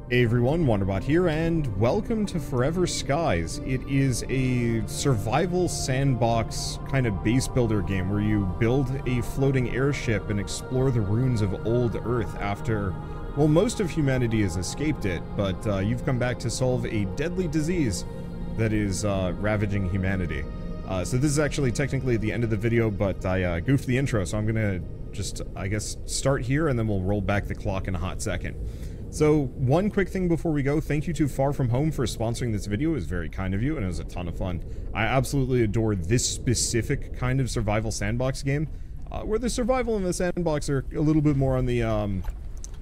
Hey everyone, Wanderbot here, and welcome to Forever Skies. It is a survival sandbox kind of base builder game where you build a floating airship and explore the ruins of old Earth after, well, most of humanity has escaped it, but you've come back to solve a deadly disease that is ravaging humanity. So this is actually technically the end of the video, but I goofed the intro, so I'm gonna just, I guess, start here and then we'll roll back the clock in a hot second. So, one quick thing before we go, thank you to Far From Home for sponsoring this video. It was very kind of you, and it was a ton of fun. I absolutely adore this specific kind of survival sandbox game, where the survival and the sandbox are a little bit more on the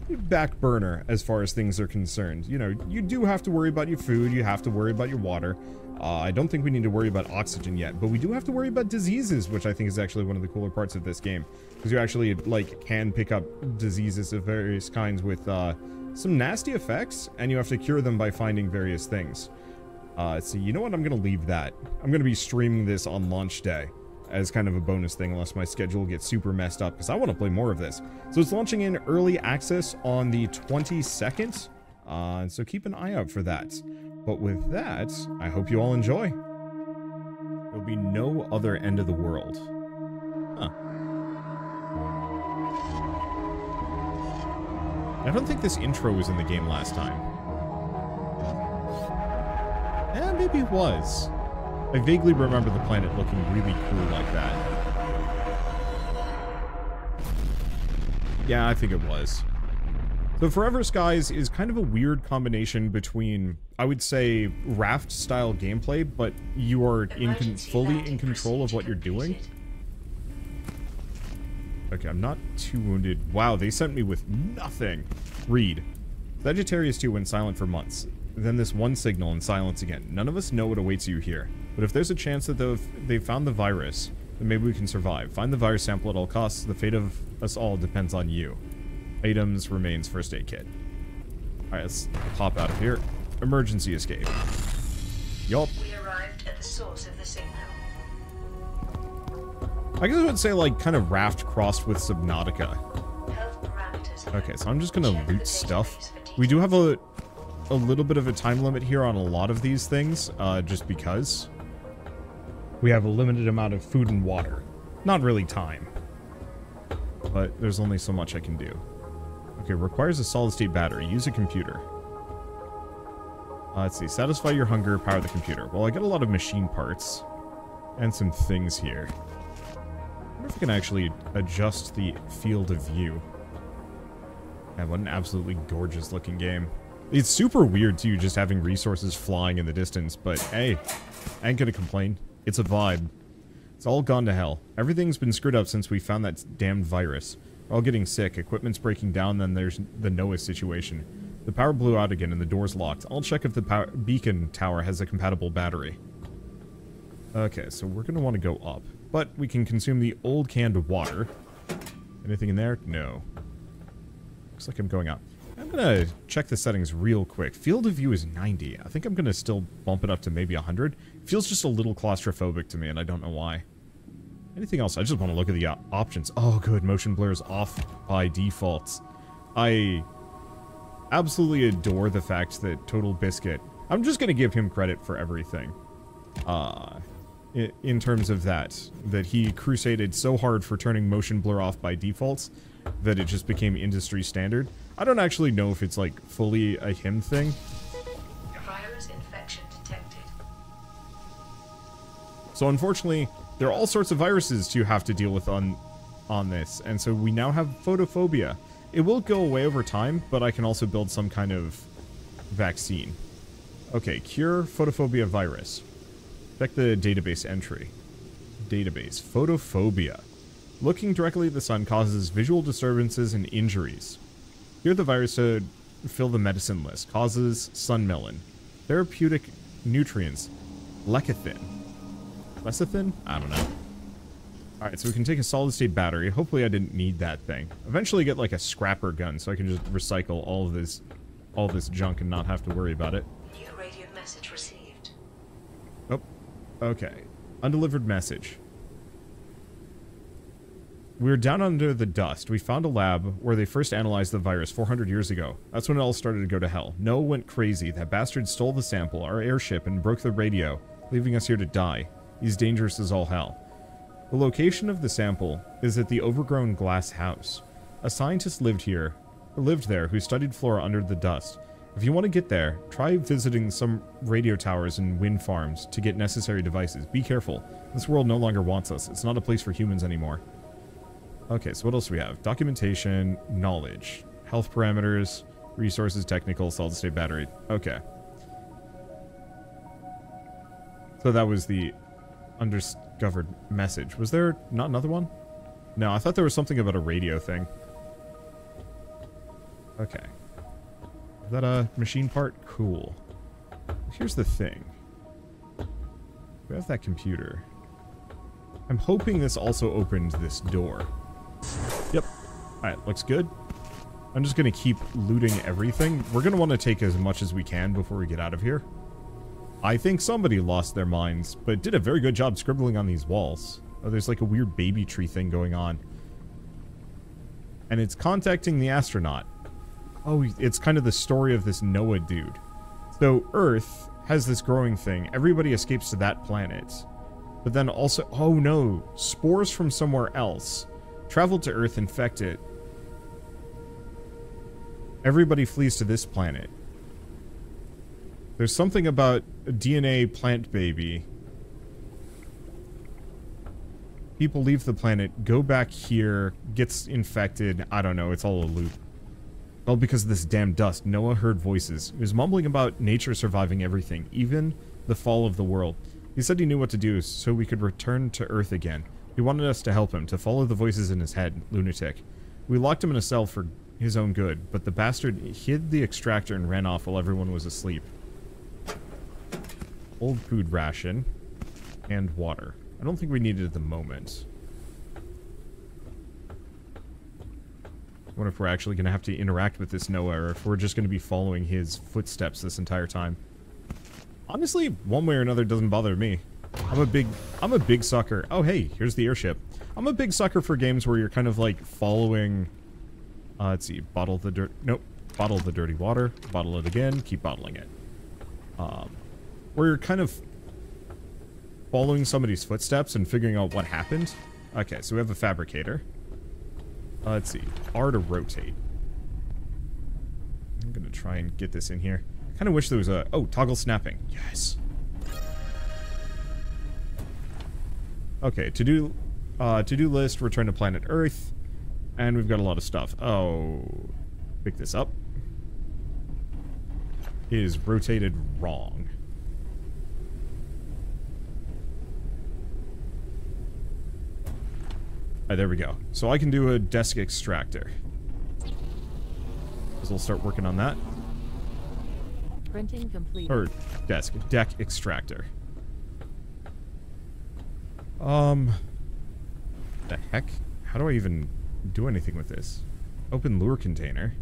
back burner as far as things are concerned. You know, you do have to worry about your food, you have to worry about your water. I don't think we need to worry about oxygen yet, but we do have to worry about diseases, which I think is actually one of the cooler parts of this game. Because you actually, like, can pick up diseases of various kinds with, some nasty effects, and you have to cure them by finding various things. So you know what, I'm gonna leave that. I'm gonna be streaming this on launch day as kind of a bonus thing, unless my schedule gets super messed up, because I want to play more of this. So it's launching in early access on the 22nd, and so keep an eye out for that. But with that, I hope you all enjoy. There'll be no other end of the world. Huh. I don't think this intro was in the game last time. Eh, maybe it was. I vaguely remember the planet looking really cool like that. Yeah, I think it was. So Forever Skies is kind of a weird combination between, I would say, raft-style gameplay, but you are fully in control of what you're doing. Okay, I'm not too wounded. Wow, they sent me with nothing. Read. Sagittarius 2 went silent for months. Then this one signal and silence again. None of us know what awaits you here. But if there's a chance that they've found the virus, then maybe we can survive. Find the virus sample at all costs. The fate of us all depends on you. Items remains first aid kit. Alright, let's pop out of here. Emergency escape. Yup. We arrived at the source of the signal. I guess I would say, like, kind of raft crossed with Subnautica. Okay, so I'm just gonna loot stuff. We do have a little bit of a time limit here on a lot of these things, just because we have a limited amount of food and water. Not really time, but there's only so much I can do. Okay, requires a solid-state battery. Use a computer. Let's see. Satisfy your hunger, power the computer. Well, I got a lot of machine parts and some things here. I wonder if I can actually adjust the field of view. Man, what an absolutely gorgeous looking game. It's super weird too, just having resources flying in the distance, but hey, I ain't gonna complain. It's a vibe. It's all gone to hell. Everything's been screwed up since we found that damned virus. We're all getting sick, equipment's breaking down, then there's the Noah situation. The power blew out again and the door's locked. I'll check if the beacon tower has a compatible battery. Okay, so we're gonna want to go up. But we can consume the old canned water. Anything in there? No. Looks like I'm going up. I'm gonna check the settings real quick. Field of view is 90. I think I'm gonna still bump it up to maybe 100. It feels just a little claustrophobic to me, and I don't know why. Anything else? I just want to look at the options. Oh, good. Motion blur is off by default. I absolutely adore the fact that Total Biscuit... I'm just gonna give him credit for everything. In terms of that he crusaded so hard for turning motion blur off by default that it just became industry standard. I don't actually know if it's like fully a him thing. Virus infection detected. So unfortunately, there are all sorts of viruses you have to deal with on this, and so we now have photophobia. It will go away over time, but I can also build some kind of vaccine. Okay, cure photophobia virus. Check the database entry. Database. Photophobia. Looking directly at the sun causes visual disturbances and injuries. Cure the virus to fill the medicine list. Causes sunmelon. Therapeutic nutrients. Lecithin. Lecithin? I don't know. Alright, so we can take a solid-state battery. Hopefully I didn't need that thing. Eventually get like a scrapper gun so I can just recycle all of this junk and not have to worry about it. New radio message received. Oh. Okay. Undelivered message. We're down under the dust. We found a lab where they first analyzed the virus 400 years ago. That's when it all started to go to hell. Noah went crazy. That bastard stole the sample, our airship, and broke the radio, leaving us here to die. He's dangerous as all hell. The location of the sample is at the overgrown glass house. A scientist lived there who studied flora under the dust. If you want to get there, try visiting some radio towers and wind farms to get necessary devices. Be careful. This world no longer wants us. It's not a place for humans anymore. Okay, so what else do we have? Documentation, knowledge, health parameters, resources, technical, solid-state battery. Okay. So that was the undiscovered message. Was there not another one? No, I thought there was something about a radio thing. Okay. Is that a machine part? Cool. Here's the thing. We have that computer. I'm hoping this also opened this door. Yep. Alright, looks good. I'm just gonna keep looting everything. We're gonna want to take as much as we can before we get out of here. I think somebody lost their minds, but did a very good job scribbling on these walls. Oh, there's like a weird baby tree thing going on. And it's contacting the astronaut. Oh, it's kind of the story of this Noah dude. So Earth has this growing thing. Everybody escapes to that planet. But then also, oh no, spores from somewhere else travel to Earth, infect it. Everybody flees to this planet. There's something about a DNA plant baby. People leave the planet, go back here, gets infected. I don't know, it's all a loop. All because of this damn dust. Noah heard voices. He was mumbling about nature surviving everything, even the fall of the world. He said he knew what to do so we could return to Earth again. He wanted us to help him, to follow the voices in his head, lunatic. We locked him in a cell for his own good, but the bastard hid the extractor and ran off while everyone was asleep. Old food ration and water. I don't think we need it at the moment. I wonder if we're actually going to have to interact with this Noah, or if we're just going to be following his footsteps this entire time. Honestly, one way or another doesn't bother me. I'm a big sucker. Oh, hey, here's the airship. I'm a big sucker for games where you're kind of like following... let's see, bottle the dirt... Nope. Bottle the dirty water. Bottle it again. Keep bottling it. Where you're kind of following somebody's footsteps and figuring out what happened. Okay, so we have a fabricator. Let's see. R to rotate. I'm gonna try and get this in here. I kind of wish there was a... Oh, toggle snapping. Yes. Okay, to-do list, return to planet Earth. And we've got a lot of stuff. Oh, pick this up. It is rotated wrong. Alright, there we go. So I can do a desk extractor. So we'll start working on that. Printing complete. Or deck extractor. The heck? How do I even do anything with this? Open lure container.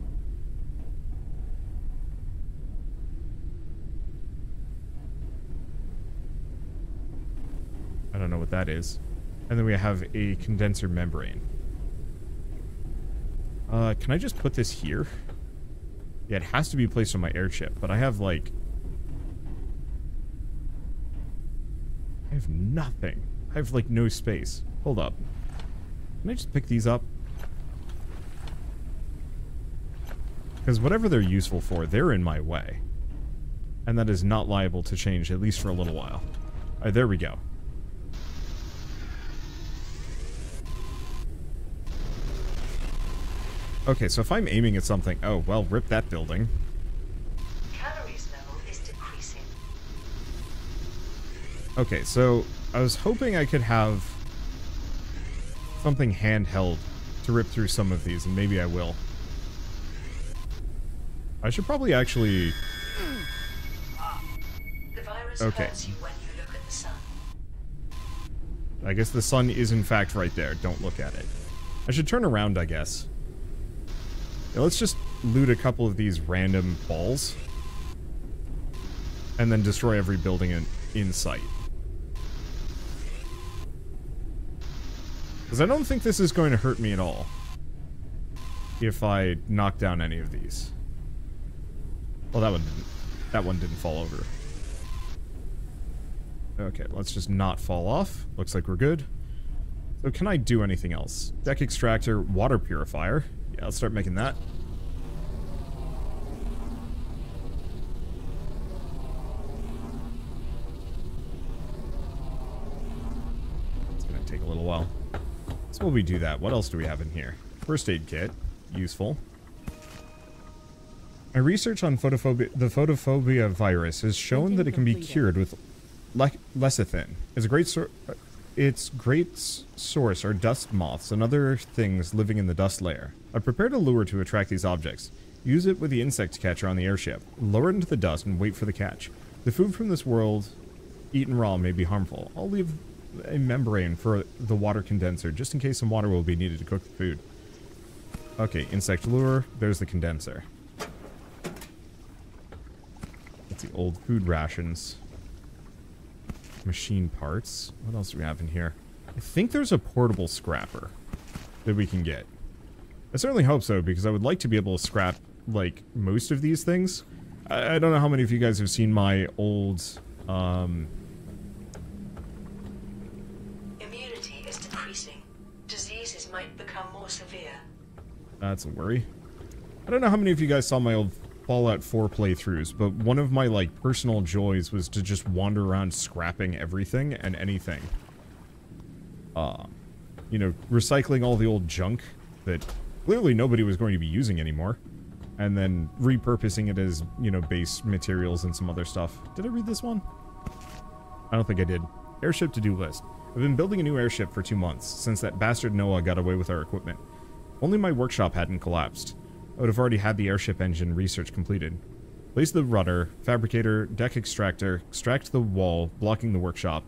I don't know what that is. And then we have a condenser membrane. Can I just put this here? Yeah, it has to be placed on my airship, but I have, like... I have nothing. I have, like, no space. Hold up. Can I just pick these up? Because whatever they're useful for, they're in my way. And that is not liable to change, at least for a little while. Alright, there we go. Okay, so if I'm aiming at something... Oh, well, rip that building. Calories level is decreasing. Okay, so I was hoping I could have something handheld to rip through some of these, and maybe I will. I should probably actually... The virus Okay. hurts you when you look at the sun. I guess the sun is in fact right there. Don't look at it. I should turn around, I guess. Yeah, let's just loot a couple of these random balls. And then destroy every building in sight. Because I don't think this is going to hurt me at all if I knock down any of these. Well, that one didn't fall over. Okay, let's just not fall off. Looks like we're good. So can I do anything else? Deck extractor, water purifier. Yeah, let's start making that. It's gonna take a little while. So while we do that, what else do we have in here? First aid kit. Useful. My research on the photophobia virus has shown that it can be cured with lecithin. Its great source are dust moths and other things living in the dust layer. I prepared a lure to attract these objects. Use it with the insect catcher on the airship. Lower it into the dust and wait for the catch. The food from this world, eaten raw, may be harmful. I'll leave a membrane for the water condenser, just in case some water will be needed to cook the food. Okay, insect lure. There's the condenser. That's the old food rations. Machine parts. What else do we have in here? I think there's a portable scrapper that we can get. I certainly hope so, because I would like to be able to scrap, like, most of these things. I don't know how many of you guys have seen my old, Immunity is decreasing. Diseases might become more severe. That's a worry. I don't know how many of you guys saw my old Fallout 4 playthroughs, but one of my, like, personal joys was to just wander around scrapping everything and anything. You know, recycling all the old junk that clearly nobody was going to be using anymore, and then repurposing it as, you know, base materials and some other stuff. Did I read this one? I don't think I did. Airship to-do list. I've been building a new airship for 2 months, since that bastard Noah got away with our equipment. Only my workshop hadn't collapsed. I would have already had the airship engine research completed. Place the rudder, fabricator, deck extractor, extract the wall, blocking the workshop.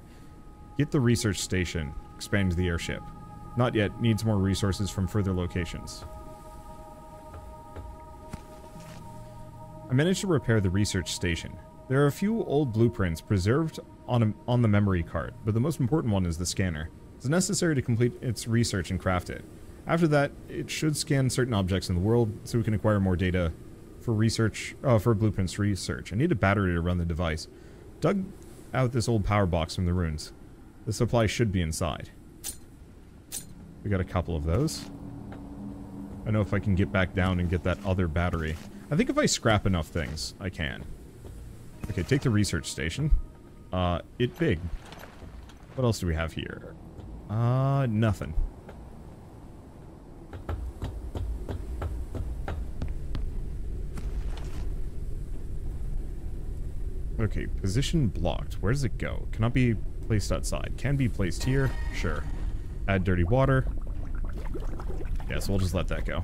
Get the research station, expand the airship. Not yet, needs more resources from further locations. I managed to repair the research station. There are a few old blueprints preserved on the memory card, but the most important one is the scanner. It's necessary to complete its research and craft it. After that, it should scan certain objects in the world, so we can acquire more data for research, for blueprints research. I need a battery to run the device. Dug out this old power box from the ruins. The supply should be inside. We got a couple of those. I know if I can get back down and get that other battery. I think if I scrap enough things, I can. Okay, take the research station. It big. What else do we have here? Nothing. Okay, position blocked. Where does it go? Cannot be placed outside. Can be placed here. Sure. Add dirty water. Yeah, so we'll just let that go.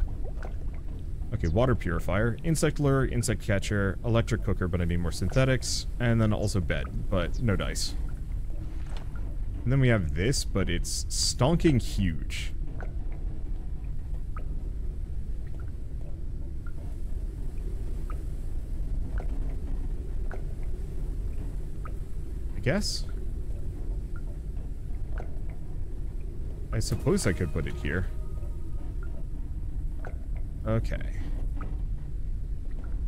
Okay, water purifier, insect lure, insect catcher, electric cooker, but I need more synthetics, and then also bed, but no dice. And then we have this, but it's stonking huge. I guess? I suppose I could put it here. Okay.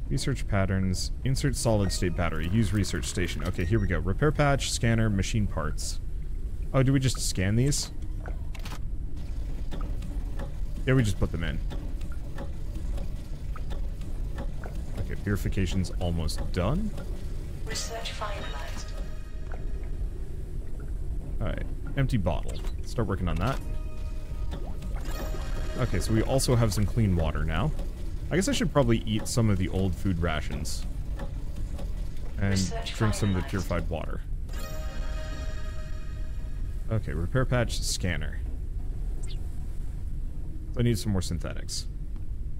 Research patterns. Insert solid state battery. Use research station. Okay, here we go. Repair patch, scanner, machine parts. Oh, do we just scan these? Yeah, we just put them in. Okay, purification's almost done. Research finalized. Alright, empty bottle. Start working on that. Okay, so we also have some clean water now. I guess I should probably eat some of the old food rations. And drink some of the purified water. Okay, repair patch, scanner. I need some more synthetics.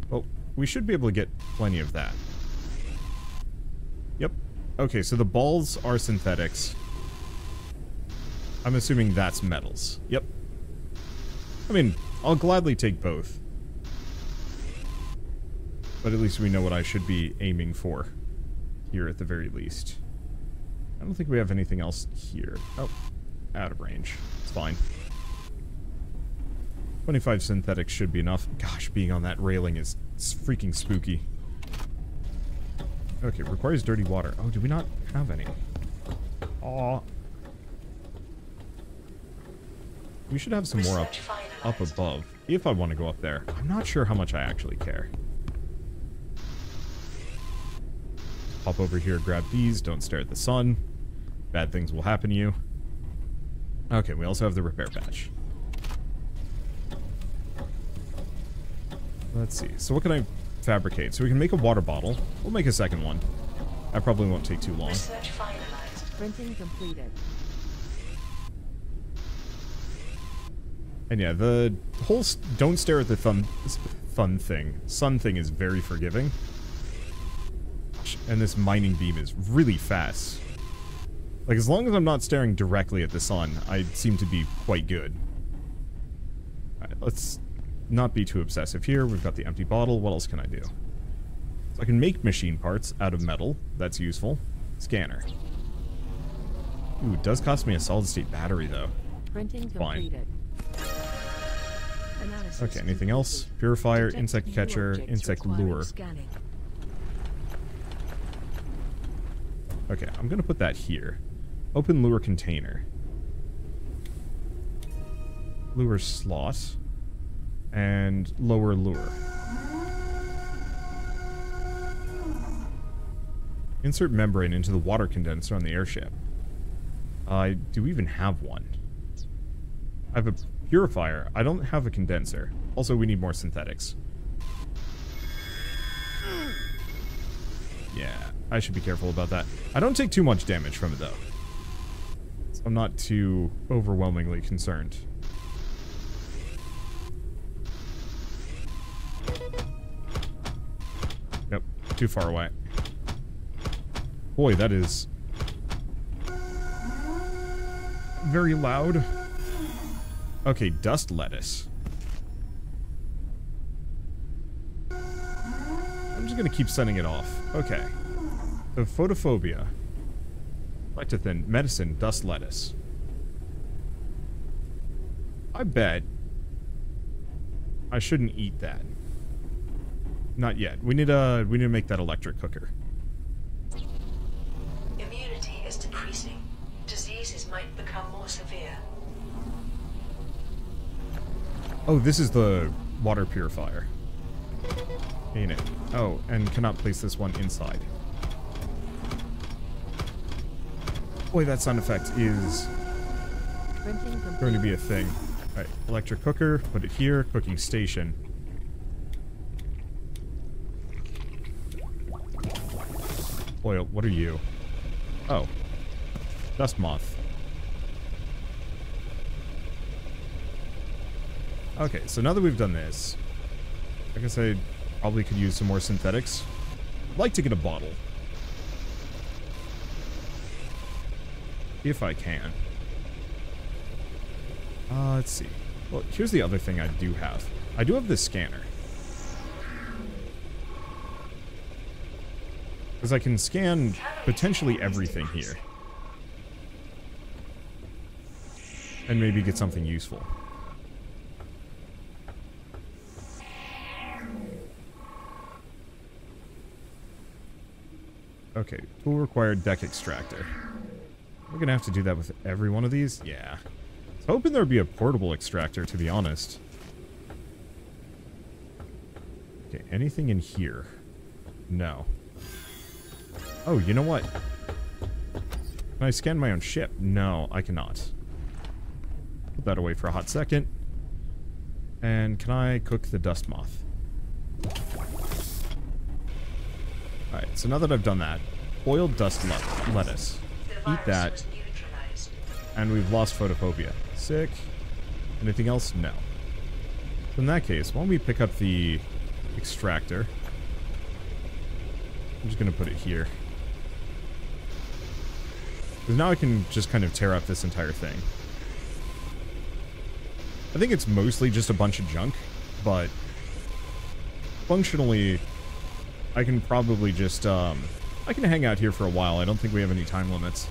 Well, we should be able to get plenty of that. Yep. Okay, so the balls are synthetics. I'm assuming that's metals. Yep. I mean, I'll gladly take both. But at least we know what I should be aiming for. Here at the very least. I don't think we have anything else here. Oh, out of range. It's fine. 25 synthetics should be enough. Gosh, being on that railing is freaking spooky. Okay, requires dirty water. Oh, do we not have any? Aw. We should have some more up above, if I want to go up there. I'm not sure how much I actually care. Hop over here, grab these. Don't stare at the sun. Bad things will happen to you. Okay, we also have the repair patch. Let's see. So what can I fabricate? So we can make a water bottle. We'll make a second one. That probably won't take too long. Research finalized. Printing completed. And yeah, the whole don't stare at the sun thing is very forgiving. And this mining beam is really fast. Like, as long as I'm not staring directly at the sun, I seem to be quite good. Alright, let's not be too obsessive here. We've got the empty bottle. What else can I do? So I can make machine parts out of metal. That's useful. Scanner. Ooh, it does cost me a solid-state battery, though. Printing Fine. completed. Okay, anything else? Purifier, insect catcher, insect lure. Okay, I'm gonna put that here. Open lure container. Lure slot. And lower lure. Insert membrane into the water condenser on the airship. Do we even have one? I have a purifier. I don't have a condenser. Also, we need more synthetics. Yeah, I should be careful about that. I don't take too much damage from it, though. So I'm not too overwhelmingly concerned. Yep, too far away. Boy, that is very loud. Okay, dust lettuce. I'm just gonna keep sending it off. Okay. So photophobia. Lecithin, medicine, dust lettuce. I bet I shouldn't eat that. Not yet. We need to make that electric cooker. Immunity is decreasing. Diseases might become more severe. Oh, this is the water purifier. Ain't it? Oh, and cannot place this one inside. Boy, that sound effect is going to be a thing. Alright, electric cooker, put it here, cooking station. Oil, what are you? Oh. Dust moth. Okay, so now that we've done this, I guess I probably could use some more synthetics. I'd like to get a bottle. If I can. Let's see. Well, here's the other thing I do have. I do have this scanner. Because I can scan potentially everything here. And maybe get something useful. Okay, tool required deck extractor. We're gonna have to do that with every one of these? Yeah. I was hoping there would be a portable extractor, to be honest. Okay, anything in here? No. Oh, you know what? Can I scan my own ship? No, I cannot. Put that away for a hot second. And can I cook the dust moth? Alright, so now that I've done that, boiled dust lettuce. Eat that. And we've lost photophobia. Sick. Anything else? No. So in that case, why don't we pick up the extractor? I'm just going to put it here. Because now I can just kind of tear up this entire thing. I think it's mostly just a bunch of junk, but functionally, I can probably just, I can hang out here for a while. I don't think we have any time limits.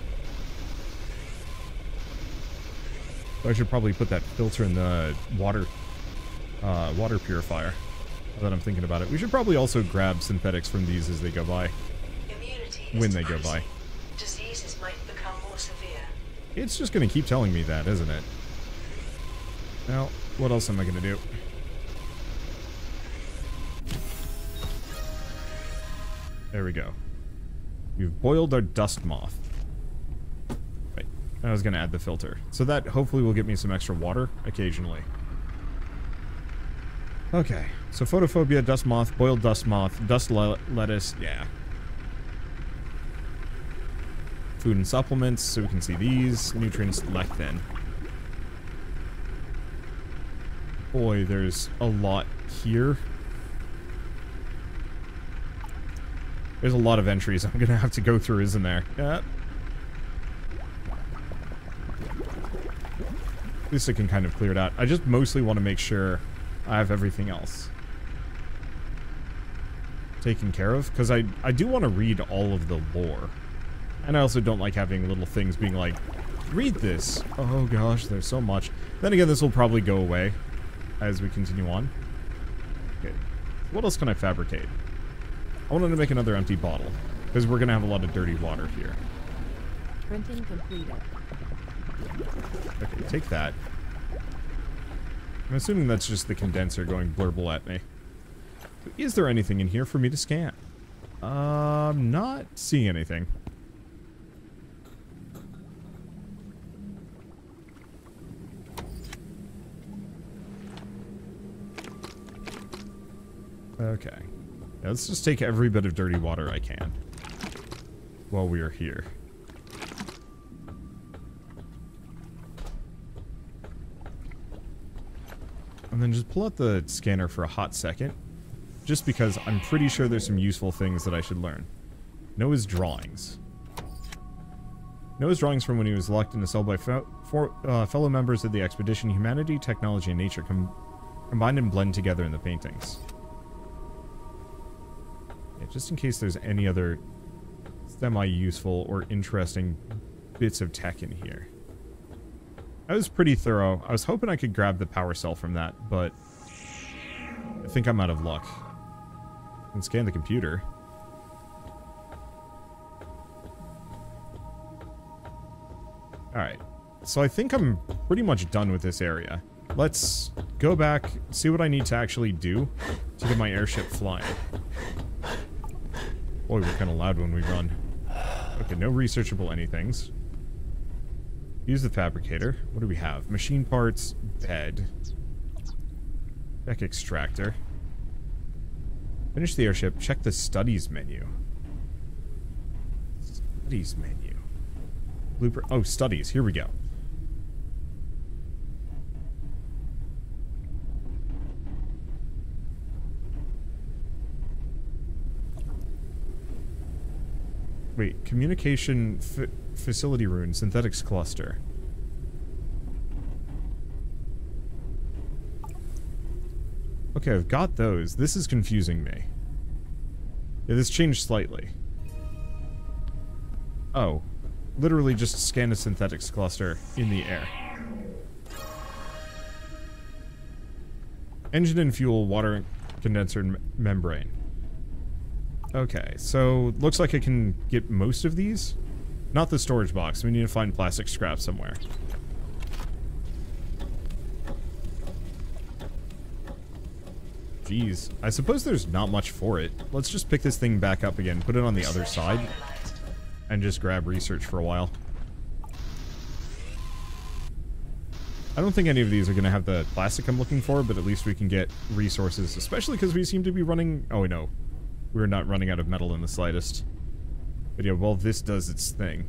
So I should probably put that filter in the water water purifier. Now that I'm thinking about it. We should probably also grab synthetics from these as they go by. When they go by. Diseases might become more severe. It's just going to keep telling me that, isn't it? Now, what else am I going to do? There we go. We've boiled our dust moth. Right. I was going to add the filter. So that hopefully will get me some extra water occasionally. Okay. So photophobia, dust moth, boiled dust moth, dust lettuce. Yeah. Food and supplements, so we can see these. Nutrients lectin. Boy, there's a lot here. There's a lot of entries I'm gonna have to go through, isn't there? Yeah. At least I can kind of clear it out. I just mostly want to make sure I have everything else taken care of, because I do want to read all of the lore. And I also don't like having little things being like, read this. Oh gosh, there's so much. Then again, this will probably go away as we continue on. Okay. What else can I fabricate? I wanted to make another empty bottle, because we're going to have a lot of dirty water here. Printing completed. Okay, take that. I'm assuming that's just the condenser going blurble at me. Is there anything in here for me to scan? Not seeing anything. Okay. Yeah, let's just take every bit of dirty water I can while we are here. And then just pull out the scanner for a hot second, just because I'm pretty sure there's some useful things that I should learn. Noah's drawings. Noah's drawings from when he was locked in a cell by fellow members of the expedition. Humanity, technology, and nature combine and blend together in the paintings. Yeah, just in case there's any other semi-useful or interesting bits of tech in here. That was pretty thorough. I was hoping I could grab the power cell from that, but I think I'm out of luck. I can scan the computer. Alright, so I think I'm pretty much done with this area. Let's go back, see what I need to actually do to get my airship flying. Boy, we're kind of loud when we run. Okay, no researchable anythings. Use the fabricator. What do we have? Machine parts, bed. Tech extractor. Finish the airship. Check the studies menu. Studies menu. Blueprint. Oh, studies. Here we go. Wait, communication facility rune, synthetics cluster. Okay, I've got those. This is confusing me. Yeah, this changed slightly. Oh. Literally just scan a synthetics cluster in the air. Engine and fuel, water condenser membrane. Okay, so looks like I can get most of these. Not the storage box. We need to find plastic scrap somewhere. Jeez. I suppose there's not much for it. Let's just pick this thing back up again, put it on the other side, and just grab research for a while. I don't think any of these are going to have the plastic I'm looking for, but at least we can get resources, especially because we seem to be running... Oh, no. We're not running out of metal in the slightest. But yeah, well, this does its thing.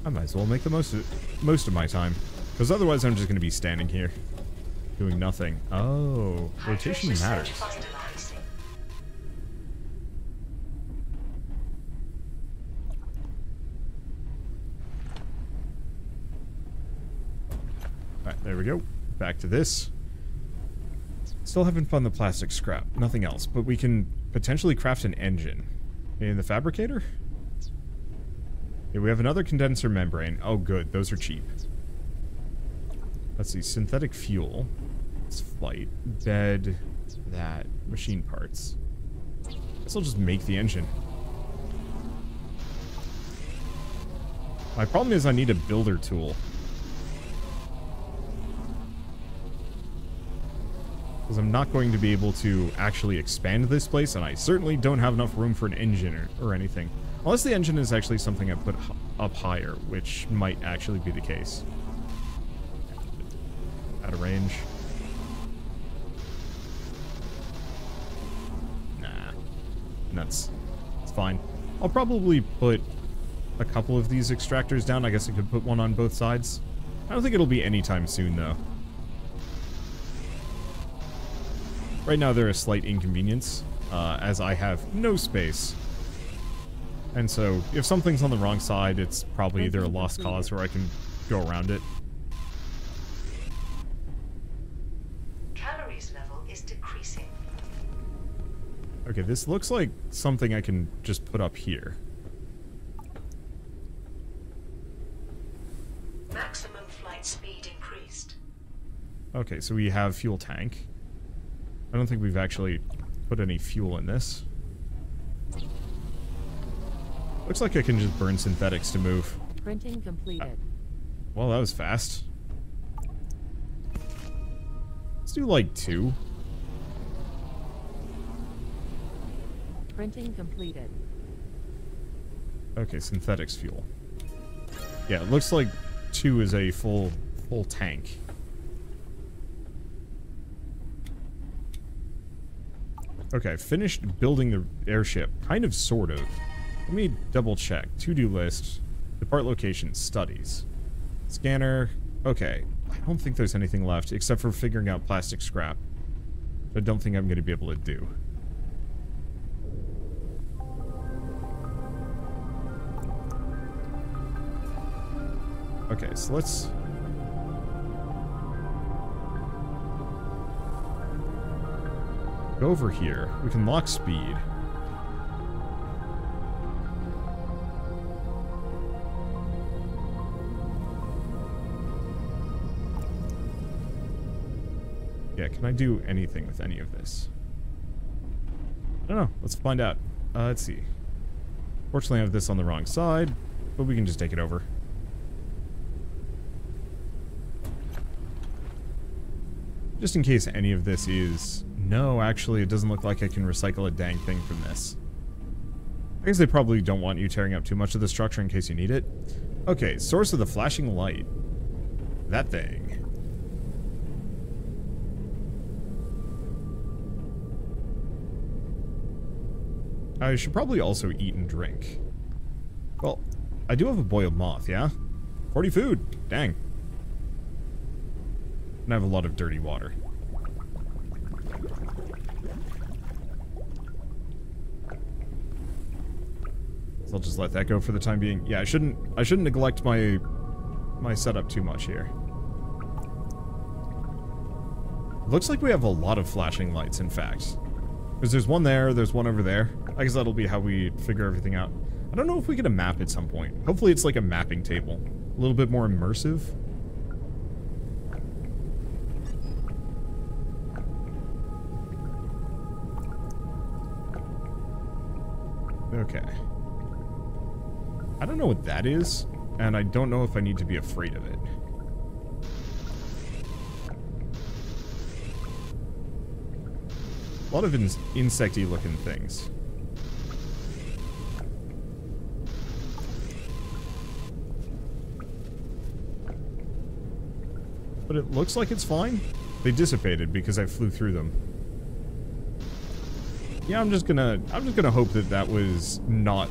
I might as well make the most of my time. Because otherwise I'm just going to be standing here. Doing nothing. Oh, rotation matters. Alright, there we go. Back to this. Still haven't found the plastic scrap. Nothing else. But we can potentially craft an engine. In the fabricator? Yeah, we have another condenser membrane. Oh, good. Those are cheap. Let's see, synthetic fuel. It's flight. Dead. That. Machine parts. Guess I'll just make the engine. My problem is I need a builder tool. Because I'm not going to be able to actually expand this place, and I certainly don't have enough room for an engine or anything. Unless the engine is actually something I put up higher, which might actually be the case. Out of range. Nah. Nuts. It's fine. I'll probably put a couple of these extractors down. I guess I could put one on both sides. I don't think it'll be anytime soon, though. Right now, they're a slight inconvenience, as I have no space. And so, if something's on the wrong side, it's probably either a lost cause or I can go around it. Calories level is decreasing. Okay, this looks like something I can just put up here. Maximum flight speed increased. Okay, so we have fuel tank. I don't think we've actually put any fuel in this. Looks like I can just burn synthetics to move. Printing completed. Well, that was fast. Let's do like 2. Printing completed. Okay, synthetics fuel. Yeah, it looks like 2 is a full tank. Okay, finished building the airship. Kind of, sort of. Let me double check. To-do list. Depart location. Studies. Scanner. Okay. I don't think there's anything left except for figuring out plastic scrap. I don't think I'm going to be able to do. Okay, so let's... go over here. We can lock speed. Yeah, can I do anything with any of this? I don't know. Let's find out. Let's see. Fortunately, I have this on the wrong side, but we can just take it over. Just in case any of this is... No, actually, it doesn't look like I can recycle a dang thing from this. I guess they probably don't want you tearing up too much of the structure in case you need it. Okay, source of the flashing light. That thing. I should probably also eat and drink. Well, I do have a boiled moth, yeah? 40 food. Dang. And I have a lot of dirty water. So I'll just let that go for the time being. Yeah, I shouldn't neglect my setup too much here. Looks like we have a lot of flashing lights, in fact. Because there's one there, there's one over there. I guess that'll be how we figure everything out. I don't know if we get a map at some point. Hopefully it's like a mapping table. A little bit more immersive. Okay. I don't know what that is, and I don't know if I need to be afraid of it. A lot of insecty looking things. But it looks like it's fine. They dissipated because I flew through them. Yeah, I'm just gonna hope that that was not,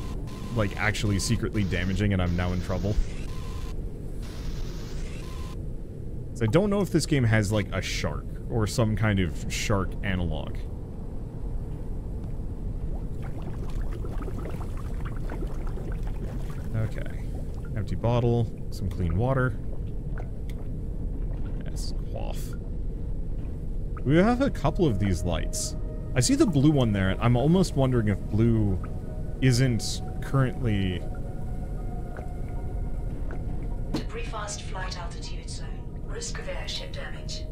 like, actually secretly damaging and I'm now in trouble. So I don't know if this game has, like, a shark or some kind of shark analog. Okay. Empty bottle, some clean water. Yes, quaff. We have a couple of these lights. I see the blue one there, and I'm almost wondering if blue isn't currently... Debris fast flight altitude zone. risk of airship damage.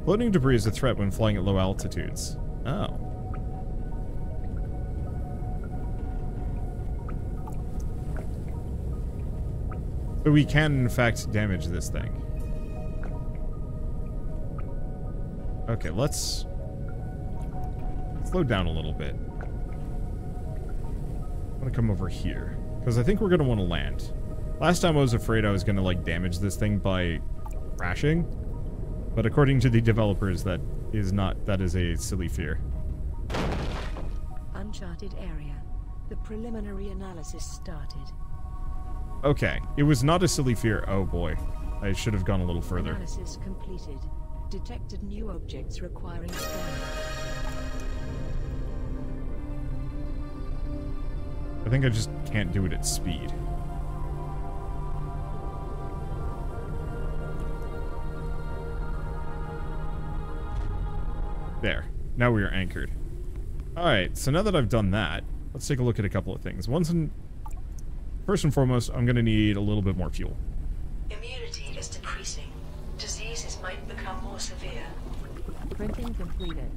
Floating debris is a threat when flying at low altitudes. Oh. So we can, in fact, damage this thing. Okay, let's slow down a little bit. I'm gonna come over here, because I think we're gonna want to land. Last time I was afraid I was gonna, like, damage this thing by crashing, but according to the developers, that is a silly fear. Uncharted area. The preliminary analysis started. Okay, it was not a silly fear. Oh boy, I should have gone a little further. Analysis completed. Detected new objects requiring scanning. I think I just can't do it at speed. There. Now we are anchored. Alright, so now that I've done that, let's take a look at a couple of things. First and foremost, I'm going to need a little bit more fuel. Immunity is decreasing. Diseases might become more severe. Printing completed.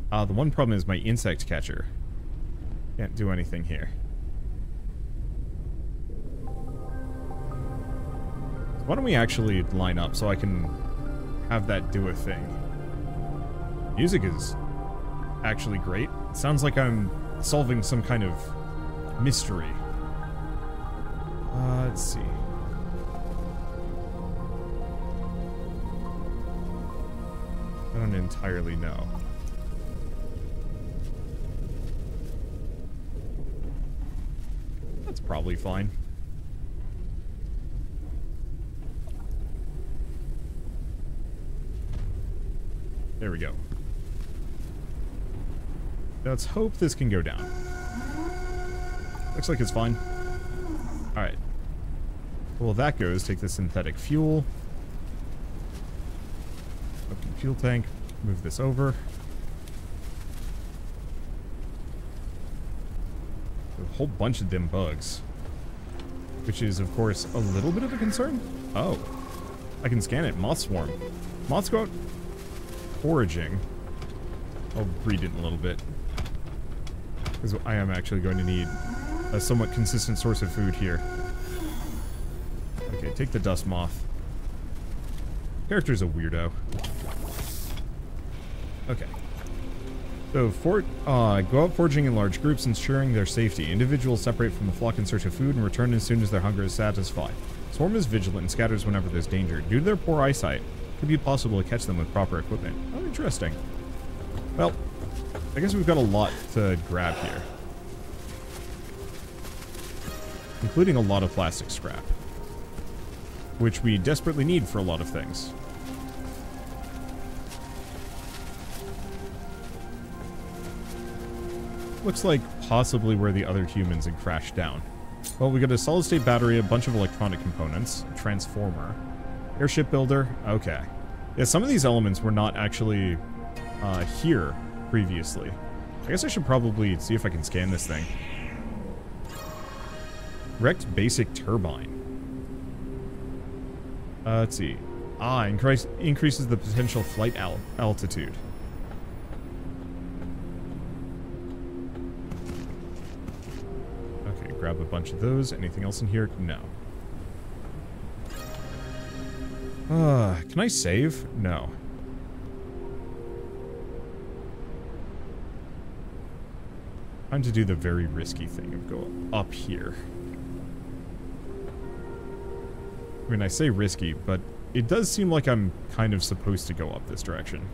The one problem is my insect catcher. Can't do anything here. So why don't we actually line up so I can have that do a thing? Music is actually great. It sounds like I'm solving some kind of mystery. Let's see. I don't entirely know. That's probably fine. There we go. Let's hope this can go down. Looks like it's fine. Alright. Well, that goes. Take the synthetic fuel. Open fuel tank. Move this over. A whole bunch of them bugs. Which is, of course, a little bit of a concern. Oh. I can scan it. Moth swarm. Moths go out foraging. I'll breed it in a little bit. Because I am actually going to need a somewhat consistent source of food here. Okay, take the dust moth. Character's a weirdo. Okay. So, go out foraging in large groups, ensuring their safety. Individuals separate from the flock in search of food and return as soon as their hunger is satisfied. Swarm is vigilant and scatters whenever there's danger. Due to their poor eyesight, it could be possible to catch them with proper equipment. Oh, interesting. Well, I guess we've got a lot to grab here. Including a lot of plastic scrap. Which we desperately need for a lot of things. Looks like possibly where the other humans had crashed down. Well, we got a solid-state battery, a bunch of electronic components, a transformer, airship builder. Okay. Yeah, some of these elements were not actually here previously. I guess I should probably see if I can scan this thing. Wrecked basic turbine. Let's see. Increases the potential flight altitude. Okay, grab a bunch of those. Anything else in here? No. Can I save? No. Time to do the very risky thing of go up here. I mean, I say risky, but it does seem like I'm kind of supposed to go up this direction.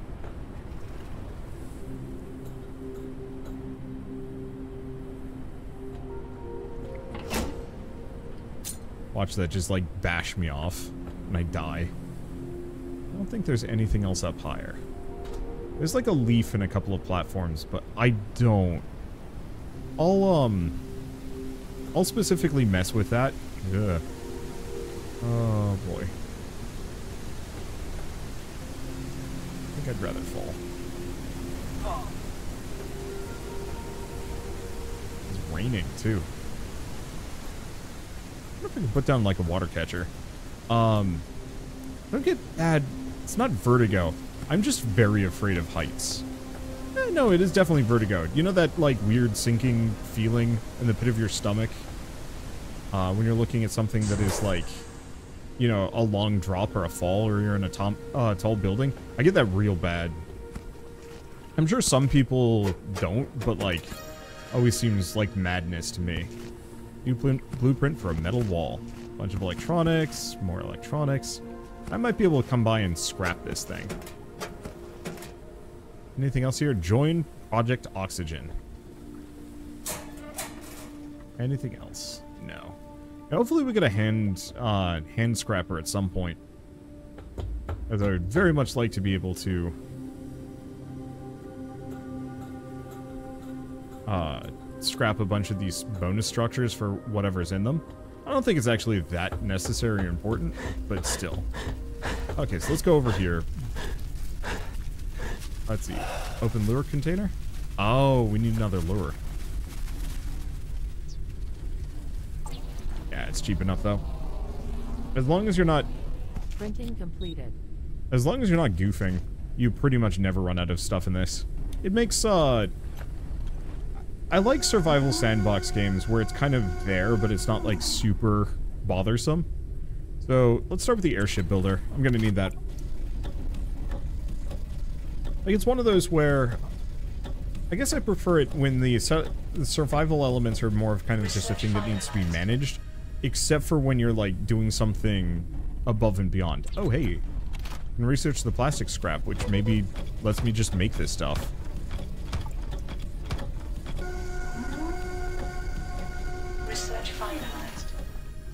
Watch that just, like, bash me off and I die. I don't think there's anything else up higher. There's, like, a leaf and a couple of platforms, but I don't... I'll specifically mess with that. Ugh. Oh, boy. I think I'd rather fall. It's raining, too. I wonder if I can put down, like, a water catcher. Don't get bad. It's not vertigo. I'm just very afraid of heights. No, it is definitely vertigo. You know that, like, weird sinking feeling in the pit of your stomach? When you're looking at something that is, like, you know, a long drop or a fall, or you're in a tall building? I get that real bad. I'm sure some people don't, but, like, always seems like madness to me. New blueprint for a metal wall. Bunch of electronics, more electronics. I might be able to come by and scrap this thing. Anything else here? Join Project Oxygen. Anything else? No. Now, hopefully we get a hand scrapper at some point. As I would very much like to be able to scrap a bunch of these bonus structures for whatever's in them. I don't think it's actually that necessary or important, but still. Okay, so let's go over here. Let's see. Open lure container? Oh, we need another lure. Yeah, it's cheap enough though. As long as you're not... Printing completed. As long as you're not goofing, you pretty much never run out of stuff in this. It makes, I like survival sandbox games where it's kind of there, but it's not, like, super bothersome. So, let's start with the airship builder. I'm gonna need that. Like, it's one of those where... I guess I prefer it when the survival elements are more of kind of just a thing that needs to be managed. Except for when you're, like, doing something above and beyond. Oh, hey. I can research the plastic scrap, which maybe lets me just make this stuff.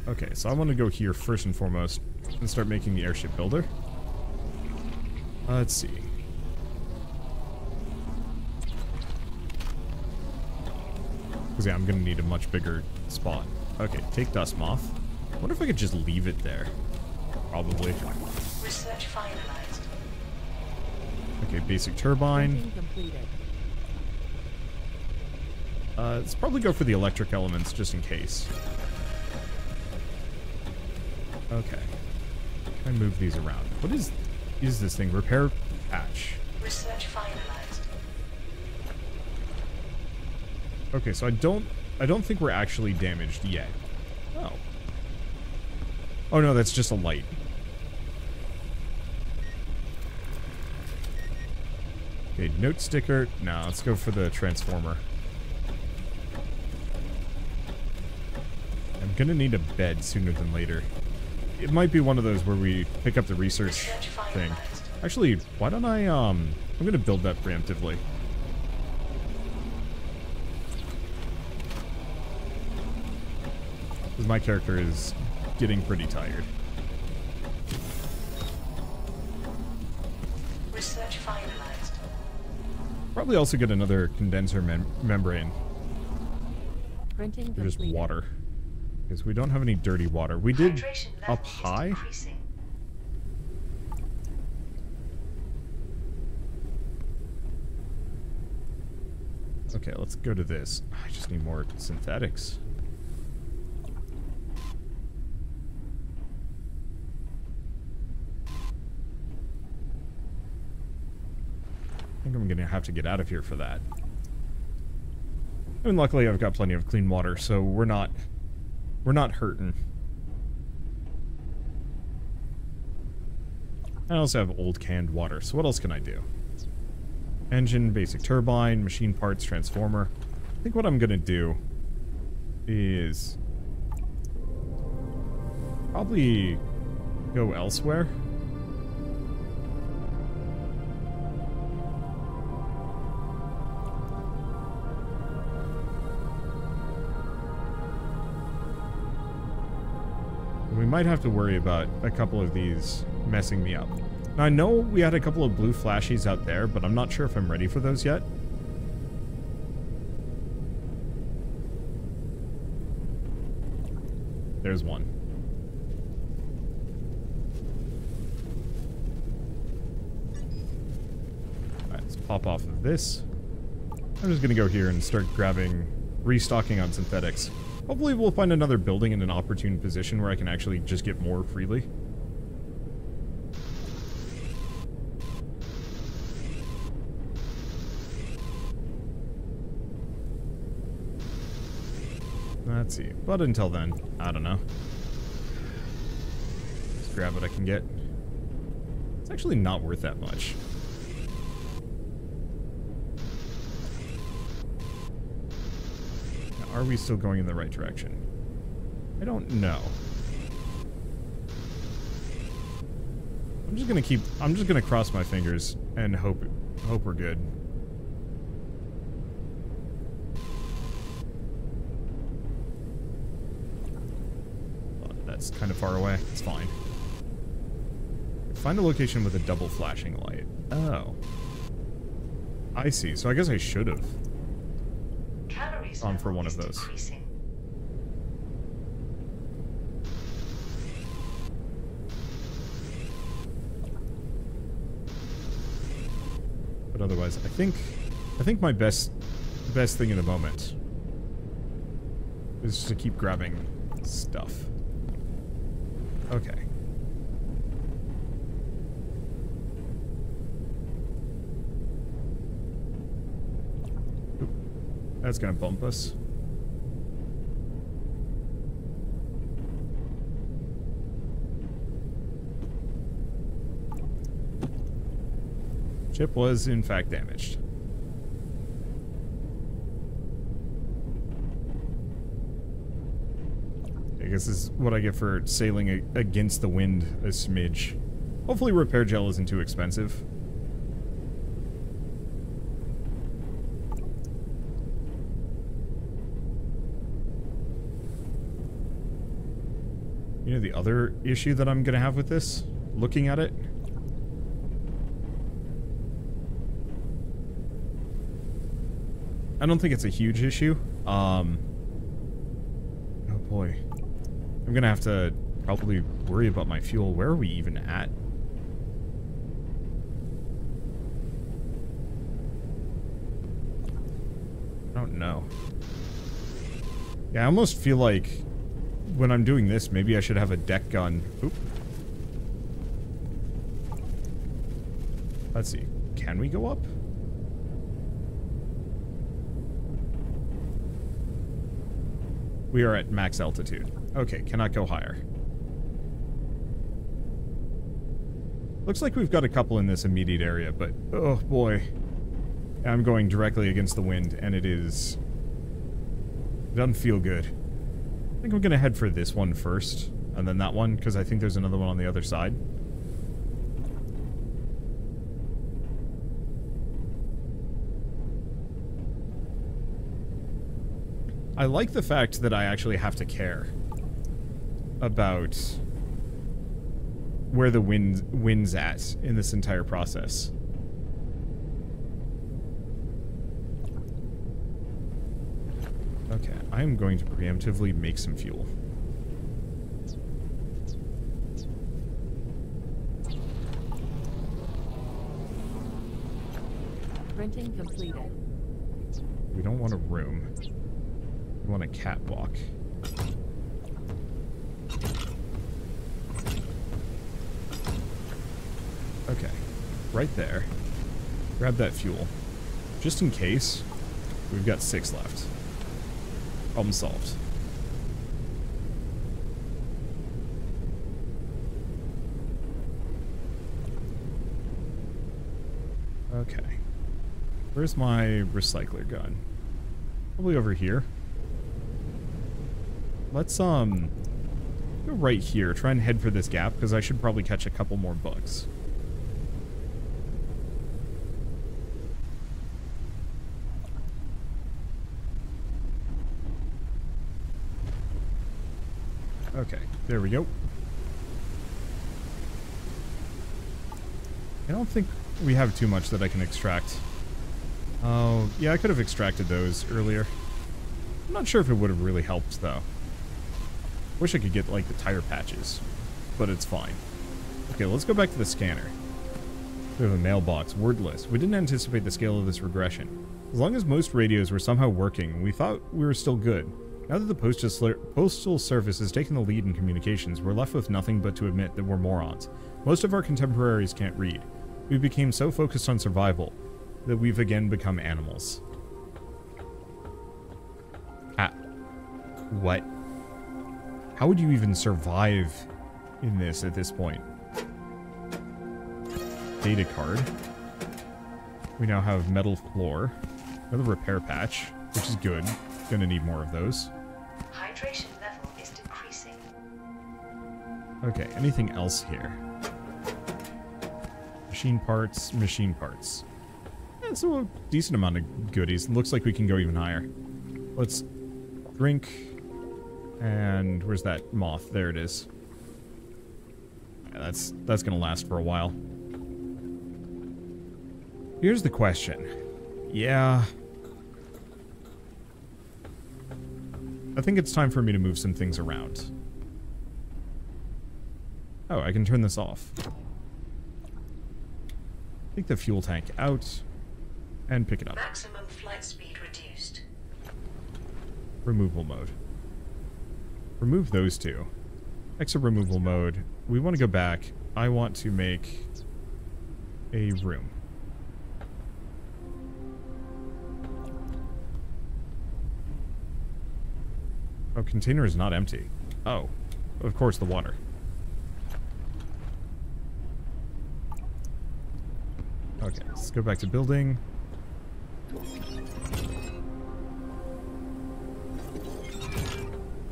Okay, so I want to go here first and foremost and start making the airship builder. Let's see. Because yeah, I'm going to need a much bigger spot. Okay, take dust moth. I wonder if I could just leave it there. Probably. Research finalized. Okay, basic turbine. Printing completed. Let's probably go for the electric elements just in case. Okay. Can I move these around? What is this thing? Repair patch. Research finalized. Okay, so I don't think we're actually damaged yet. Oh. Oh no, that's just a light. Okay, note sticker. No, let's go for the transformer. I'm gonna need a bed sooner than later. It might be one of those where we pick up the research thing. Actually, why don't I'm gonna build that preemptively. Because my character is getting pretty tired. Research finalized. Probably also get another condenser membrane. Printing Or just completed. water. Because we don't have any dirty water. We did Hydration level up is high. decreasing. Okay, let's go to this. I just need more synthetics. I think I'm gonna have to get out of here for that. I mean, luckily I've got plenty of clean water, so we're not hurting. I also have old canned water, so what else can I do? Engine, basic turbine, machine parts, transformer. I think what I'm gonna do is probably go elsewhere. We might have to worry about a couple of these messing me up. Now, I know we had a couple of blue flashies out there, but I'm not sure if I'm ready for those yet. There's one. Alright, let's pop off of this. I'm just gonna go here and start grabbing, restocking on synthetics. Hopefully we'll find another building in an opportune position where I can actually just get more freely. Let's see. But until then, I don't know. Just grab what I can get. It's actually not worth that much. Now, are we still going in the right direction? I don't know. I'm just gonna cross my fingers and hope we're good. It's kind of far away. It's fine. Find a location with a double flashing light. Oh. I see. So I guess I should have gone for one of those. Decreasing. But otherwise, I think my best thing in the moment is to keep grabbing stuff. Okay. Oop. That's gonna bump us. Ship was, in fact, damaged. I guess this is what I get for sailing against the wind a smidge. Hopefully repair gel isn't too expensive. You know the other issue that I'm gonna have with this? Looking at it? I don't think it's a huge issue. Oh boy. I'm gonna have to probably worry about my fuel. Where are we even at? I don't know. Yeah, I almost feel like when I'm doing this, maybe I should have a deck gun. Oop. Let's see. Can we go up? We are at max altitude. Okay, cannot go higher. Looks like we've got a couple in this immediate area, but oh boy. I'm going directly against the wind, and it doesn't feel good. I think I'm gonna head for this one first, and then that one, because I think there's another one on the other side. I like the fact that I actually have to care about where the wind's at in this entire process. Okay, I'm going to preemptively make some fuel. Printing completed. We don't want a room. We want a catwalk. Okay, right there. Grab that fuel. Just in case, we've got 6 left. Problem solved. Okay. Where's my recycler gun? Probably over here. Let's, go right here. Try and head for this gap, because I should probably catch a couple more bugs. Okay, there we go. I don't think we have too much that I can extract. Oh, yeah, I could have extracted those earlier. I'm not sure if it would have really helped, though. Wish I could get, like, the tire patches, but it's fine. Okay, let's go back to the scanner. We have a mailbox, wordless. We didn't anticipate the scale of this regression. As long as most radios were somehow working, we thought we were still good. Now that the Postal Service has taken the lead in communications, we're left with nothing but to admit that we're morons. Most of our contemporaries can't read. We became so focused on survival that we've again become animals. What? How would you even survive in this at this point? Data card. We now have metal floor. Another repair patch, which is good. Gonna need more of those. Hydration level is decreasing. Okay, anything else here? Machine parts, machine parts. Yeah, so a decent amount of goodies. Looks like we can go even higher. Let's drink. And where's that moth? There it is. Yeah, that's gonna last for a while. Here's the question. Yeah. I think it's time for me to move some things around. Oh, I can turn this off. Take the fuel tank out and pick it up. Maximum flight speed reduced. Removal mode. Remove those two. Exit removal mode. We want to go back. I want to make a room. Oh, container is not empty. Oh, of course the water. Okay, let's go back to building.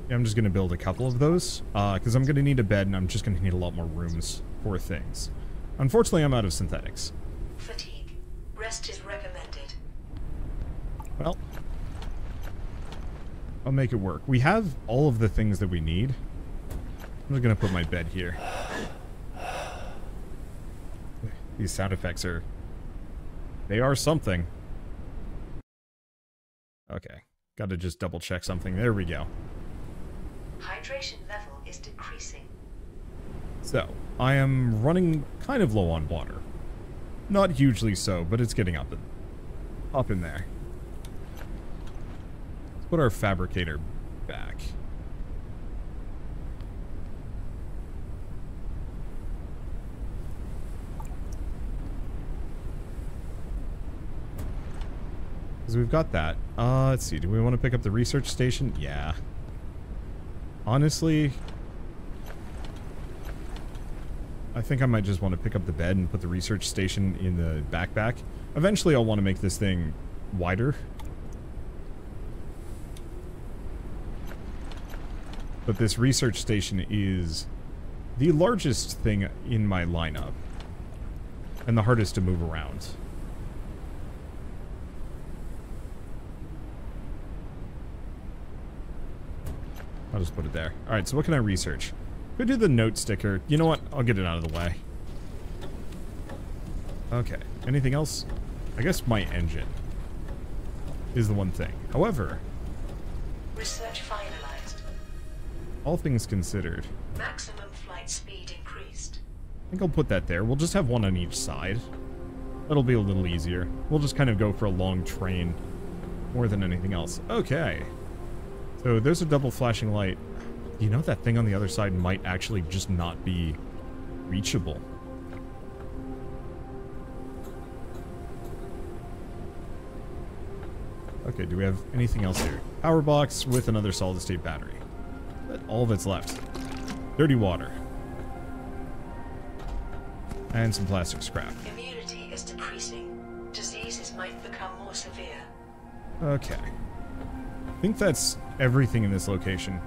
Yeah, I'm just gonna build a couple of those, because I'm gonna need a bed and I'm just gonna need a lot more rooms for things. Unfortunately, I'm out of synthetics. Fatigue. Rest is recommended. Well, I'll make it work. We have all of the things that we need. I'm just gonna put my bed here. These sound effects are... they are something. Okay. Gotta just double check something. There we go. Hydration level is decreasing. So, I am running kind of low on water. Not hugely so, but it's getting up in there. Let's put our fabricator back. Because we've got that. Let's see. Do we want to pick up the research station? Yeah. Honestly, I think I might just want to pick up the bed and put the research station in the backpack. Eventually, I'll want to make this thing wider. But this research station is the largest thing in my lineup. And the hardest to move around. I'll just put it there. Alright, so what can I research? Could do the note sticker. You know what? I'll get it out of the way. Okay. Anything else? I guess my engine is the one thing. However... research finalized. All things considered... Maximum flight speed increased. I think I'll put that there. We'll just have one on each side. That'll be a little easier. We'll just kind of go for a long train more than anything else. Okay. So there's a double flashing light. You know that thing on the other side might actually just not be reachable. Okay, do we have anything else here? Power box with another solid state battery. That's all that's left. Dirty water. And some plastic scrap. Immunity is decreasing. Diseases might become more severe. Okay. I think that's everything in this location.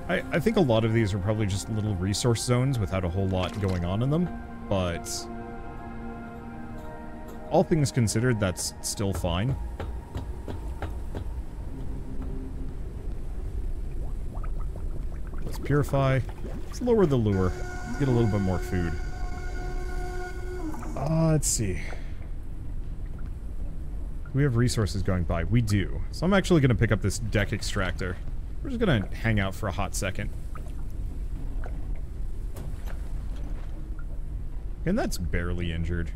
I think a lot of these are probably just little resource zones without a whole lot going on in them, but all things considered, that's still fine. Let's purify. Let's lower the lure. Get a little bit more food. Let's see. We have resources going by. We do. So I'm actually going to pick up this deck extractor. We're just going to hang out for a hot second. And that's barely injured.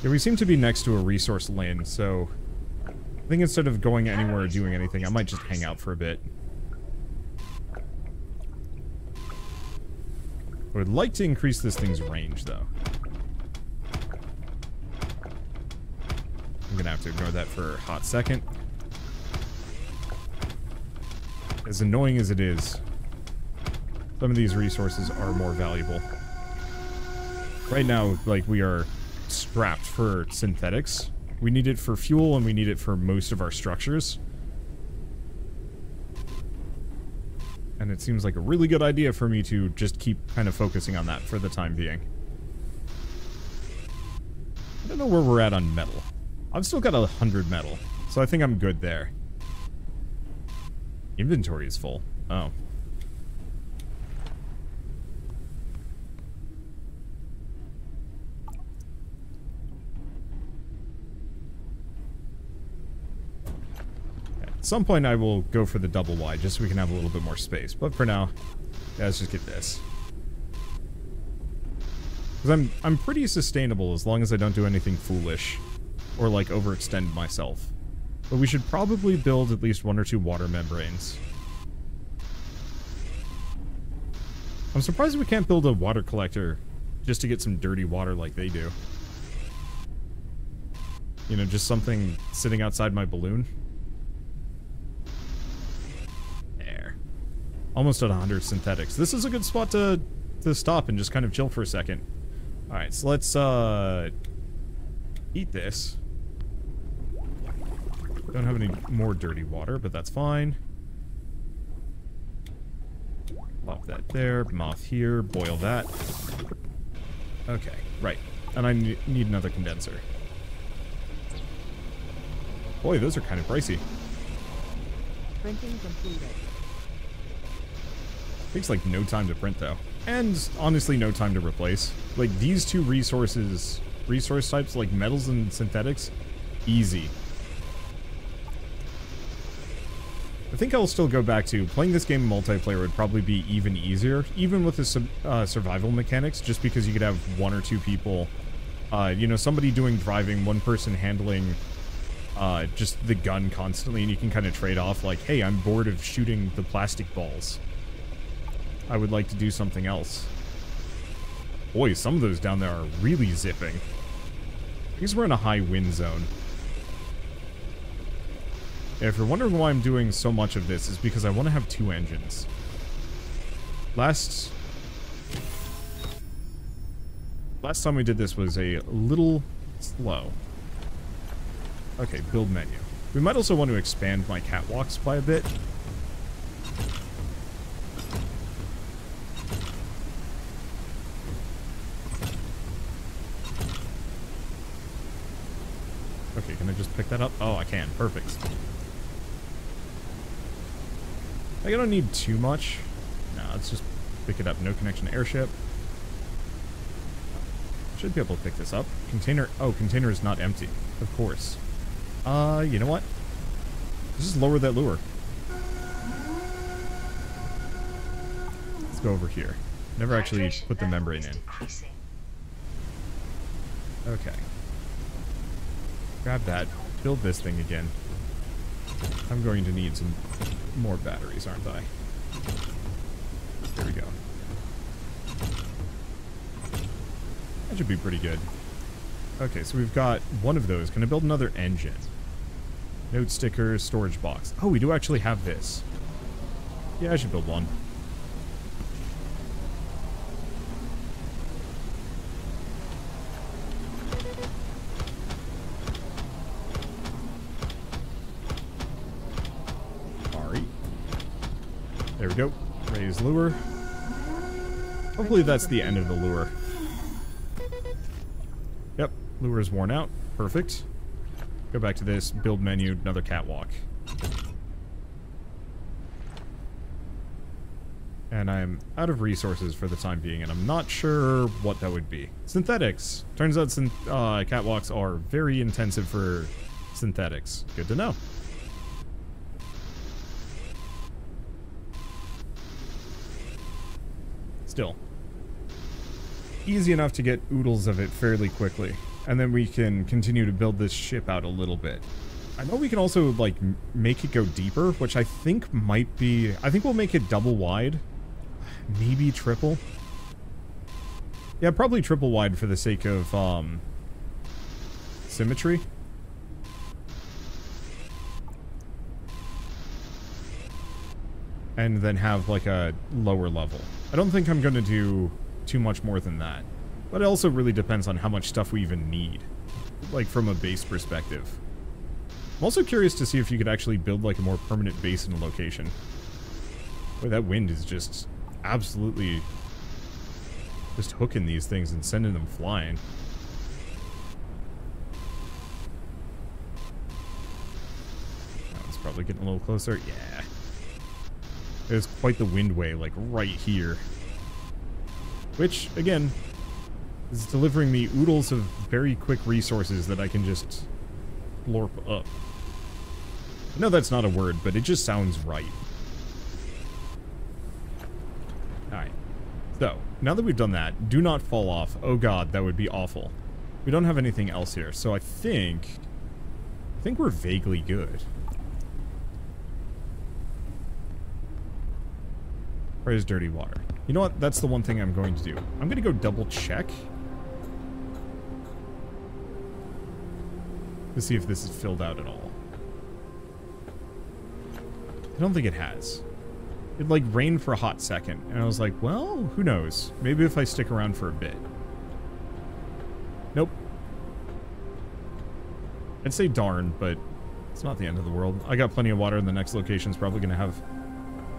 Yeah, we seem to be next to a resource lane, so I think instead of going anywhere or doing anything, I might just hang out for a bit. I would like to increase this thing's range, though. I'm gonna have to ignore that for a hot second. As annoying as it is, some of these resources are more valuable. Right now, like, we are strapped for synthetics. We need it for fuel, and we need it for most of our structures. And it seems like a really good idea for me to just keep kind of focusing on that for the time being. I don't know where we're at on metal. I've still got 100 metal, so I think I'm good there. Inventory is full. Oh. At some point I will go for the double wide, just so we can have a little bit more space. But for now, yeah, let's just get this. Because I'm pretty sustainable as long as I don't do anything foolish. Or, like, overextend myself. But we should probably build at least 1 or 2 water membranes. I'm surprised we can't build a water collector just to get some dirty water like they do. You know, just something sitting outside my balloon. There. Almost at 100 synthetics. This is a good spot to stop and just kind of chill for a second. Alright, so let's, eat this. Don't have any more dirty water, but that's fine. Plop that there, moth here, boil that. Okay, right. And I need another condenser. Boy, those are kind of pricey. Printing completed. Takes like no time to print though. And honestly no time to replace. Like these two resource types like metals and synthetics, easy. I think I'll still go back to playing this game multiplayer would probably be even easier, even with the survival mechanics, just because you could have 1 or 2 people, you know, somebody doing driving, one person handling just the gun constantly, and you can kind of trade off like, hey, I'm bored of shooting the plastic balls. I would like to do something else. Boy, some of those down there are really zipping. I guess we're in a high wind zone. Yeah, if you're wondering why I'm doing so much of this, is because I want to have 2 engines. Last time we did this was a little slow. Okay, build menu. We might also want to expand my catwalks by a bit. Okay, can I just pick that up? Oh, I can. Perfect. I don't need too much. No, let's just pick it up. No connection to airship. Should be able to pick this up. Container. Oh, container is not empty. Of course. You know what? Let's just lower that lure. Let's go over here. Never actually put the membrane in. Okay. Grab that. Build this thing again. I'm going to need some more batteries, aren't I? There we go. That should be pretty good. Okay, so we've got 1 of those. Can I build another engine? Note stickers, storage box. Oh, we do actually have this. Yeah, I should build 1. There we go. Raise lure. Hopefully that's the end of the lure. Yep, lure is worn out. Perfect. Go back to this, build menu, another catwalk. And I'm out of resources for the time being, and I'm not sure what that would be. Synthetics. Turns out catwalks are very intensive for synthetics. Good to know. Still. Easy enough to get oodles of it fairly quickly. And then we can continue to build this ship out a little bit. I know we can also, like, make it go deeper, which I think might be... I think we'll make it double wide. Maybe triple. Yeah, probably triple wide for the sake of, symmetry. And then have, like, a lower level. I don't think I'm going to do too much more than that. But it also really depends on how much stuff we even need. Like, from a base perspective. I'm also curious to see if you could actually build, like, a more permanent base in a location. Boy, that wind is just absolutely just hooking these things and sending them flying. That one's probably getting a little closer. Yeah. There's quite the windway, like, right here. Which, again, is delivering me oodles of very quick resources that I can just blorp up. I know that's not a word, but it just sounds right. Alright. So, now that we've done that, do not fall off. Oh god, that would be awful. We don't have anything else here, so I think we're vaguely good. Where's dirty water? You know what? That's the one thing I'm going to do. I'm going to go double check to see if this is filled out at all. I don't think it has. It, like, rained for a hot second, and I was like, well, who knows? Maybe if I stick around for a bit. Nope. I'd say darn, but it's not the end of the world. I got plenty of water, and the next location's probably going to have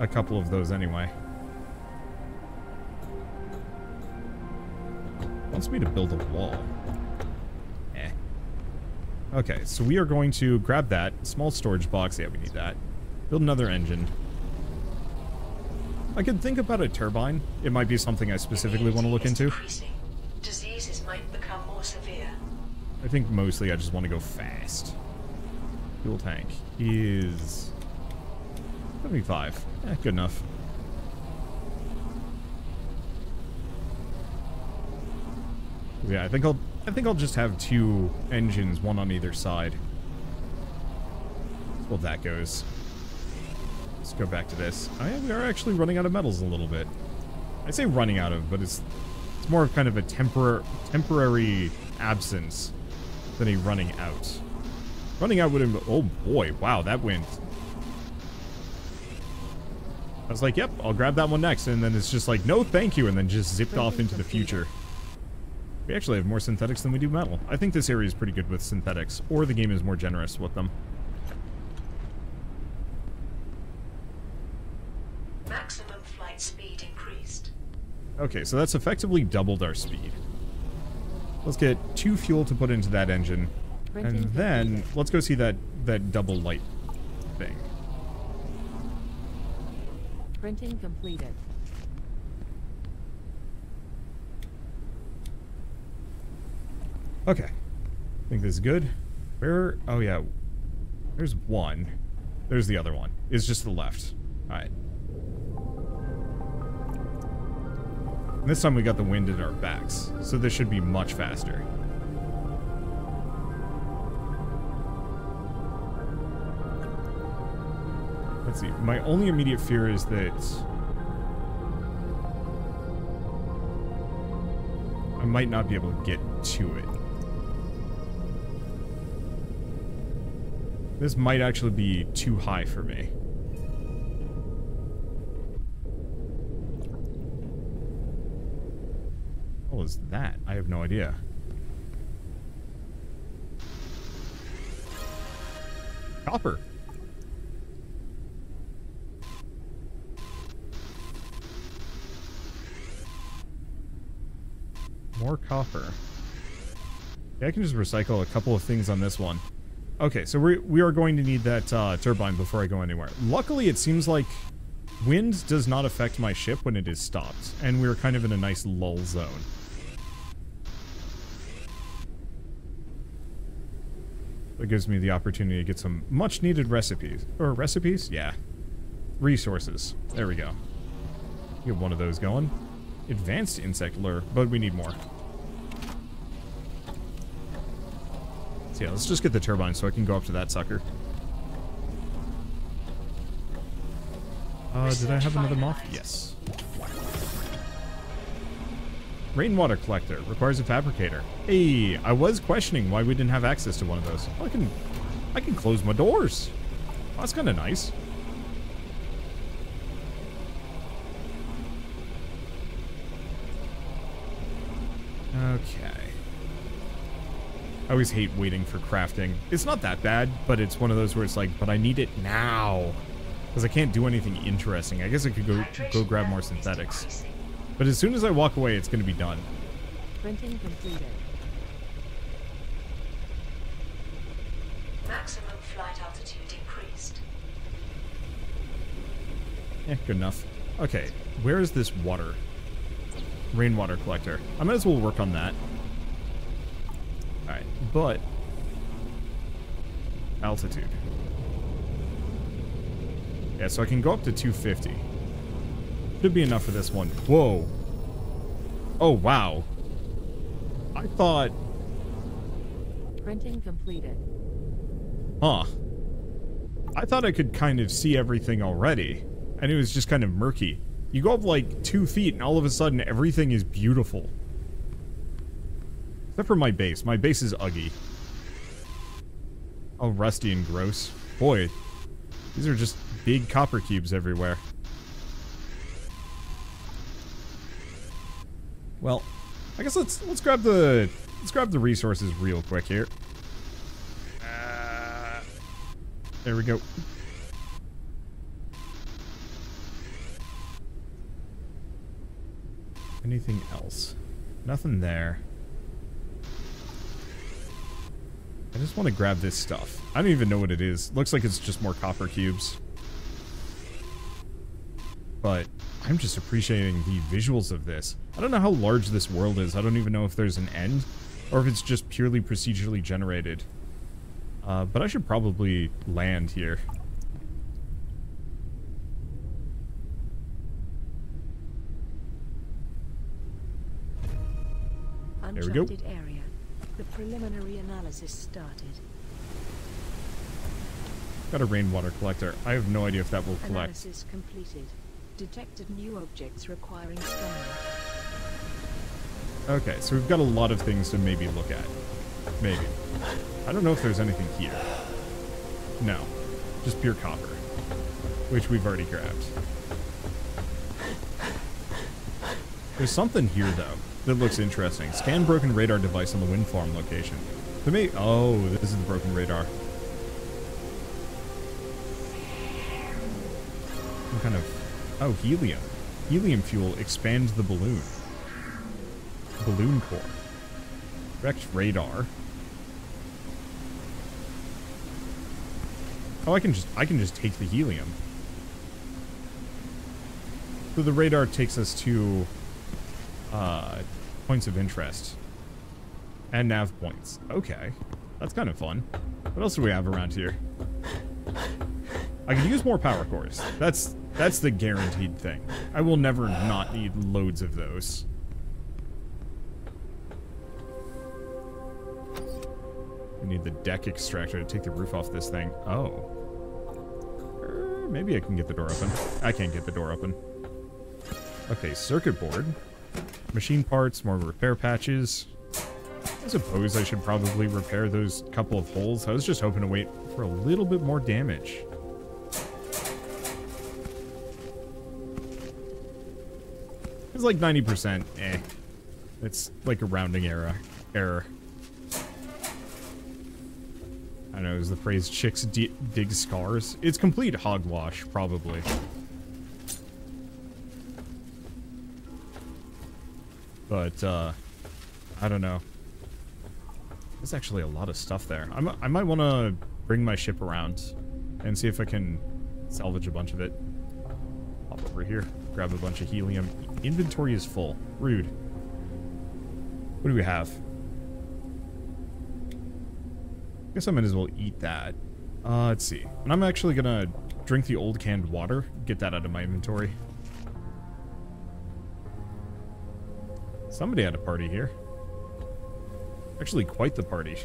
a couple of those anyway. Wants me to build a wall. Eh. Okay, so we are going to grab that. Small storage box. Yeah, we need that. Build another engine. I could think about a turbine. It might be something I specifically want to look into. Diseases might become more severe. I think mostly I just want to go fast. Fuel tank is 75. Eh, good enough. Yeah, I think I'll just have 2 engines, one on either side. Well, that goes. Let's go back to this. Oh yeah, we are actually running out of metals a little bit. I say running out of, but it's more of kind of a temporary absence than a running out. Running out would have... Oh boy, wow, that wind. I was like, yep, I'll grab that one next, and then it's just like, no thank you, and then just zipped off into the future. We actually have more synthetics than we do metal. I think this area is pretty good with synthetics, or the game is more generous with them. Maximum flight speed increased. Okay, so that's effectively doubled our speed. Let's get 2 fuel to put into that engine, and then let's go see that double light thing. Printing completed. Okay. I think this is good. Where... Oh, yeah. There's one. There's the other one. It's just to the left. Alright. This time we got the wind at our backs, so this should be much faster. Let's see. My only immediate fear is that I might not be able to get to it. This might actually be too high for me. What was that? I have no idea. Copper. More copper. Yeah, I can just recycle a couple of things on this one. Okay, so we are going to need that turbine before I go anywhere. Luckily, it seems like wind does not affect my ship when it is stopped, and we're kind of in a nice lull zone. That gives me the opportunity to get some much-needed recipes. Or recipes? Yeah. Resources. There we go. Get one of those going. Advanced insect lure, but we need more. So yeah, let's just get the turbine so I can go up to that sucker. Did I have another moth? Yes. Rainwater collector requires a fabricator. Hey, I was questioning why we didn't have access to one of those. Oh, I can close my doors. Oh, that's kind of nice. Okay. I always hate waiting for crafting. It's not that bad, but it's one of those where it's like, but I need it now. Because I can't do anything interesting. I guess I could go grab more synthetics. But as soon as I walk away, it's going to be done. Printing completed. Maximum flight altitude increased. Yeah, good enough. Okay, where is this water? Rainwater collector. I might as well work on that. Alright, but... altitude. Yeah, so I can go up to 250. Should be enough for this one. Whoa. Oh, wow. I thought... Printing completed. Huh. I thought I could kind of see everything already. And it was just kind of murky. You go up like 2 feet and all of a sudden everything is beautiful. Except for my base. My base is ugly. Oh, rusty and gross. Boy, these are just big copper cubes everywhere. Well, I guess let's grab the resources real quick here. There we go. Anything else? Nothing there. I just want to grab this stuff. I don't even know what it is. Looks like it's just more copper cubes. But I'm just appreciating the visuals of this. I don't know how large this world is. I don't even know if there's an end or if it's just purely procedurally generated. But I should probably land here. There we go. Uncharted area. The preliminary analysis started. Got a rainwater collector. I have no idea if that will collect. Analysis completed. Detected new objects requiring scanning. Okay, so we've got a lot of things to maybe look at. Maybe. I don't know if there's anything here. No. Just pure copper. Which we've already grabbed. There's something here, though, that looks interesting. Scan broken radar device on the wind farm location. Oh, this is the broken radar. Some kind of... Oh, helium. Helium fuel expands the balloon. Balloon core. Wrecked radar. Oh, I can just take the helium. So the radar takes us to points of interest. And nav points. Okay. That's kind of fun. What else do we have around here? I could use more power cores. That's the guaranteed thing. I will never not need loads of those. We need the deck extractor to take the roof off this thing. Oh. Maybe I can get the door open. I can't get the door open. Okay, circuit board. Machine parts, more repair patches. I suppose I should probably repair those couple of holes. I was just hoping to wait for a little bit more damage. It's like 90%. Eh. It's like a rounding error. I don't know, is the phrase chicks dig scars? It's complete hogwash, probably. But, I don't know. There's actually a lot of stuff there. I might want to bring my ship around and see if I can salvage a bunch of it. Hop over here, grab a bunch of helium. Inventory is full. Rude. What do we have? I guess I might as well eat that. Let's see. And I'm actually gonna drink the old canned water. Get that out of my inventory. Somebody had a party here. Actually, quite the party.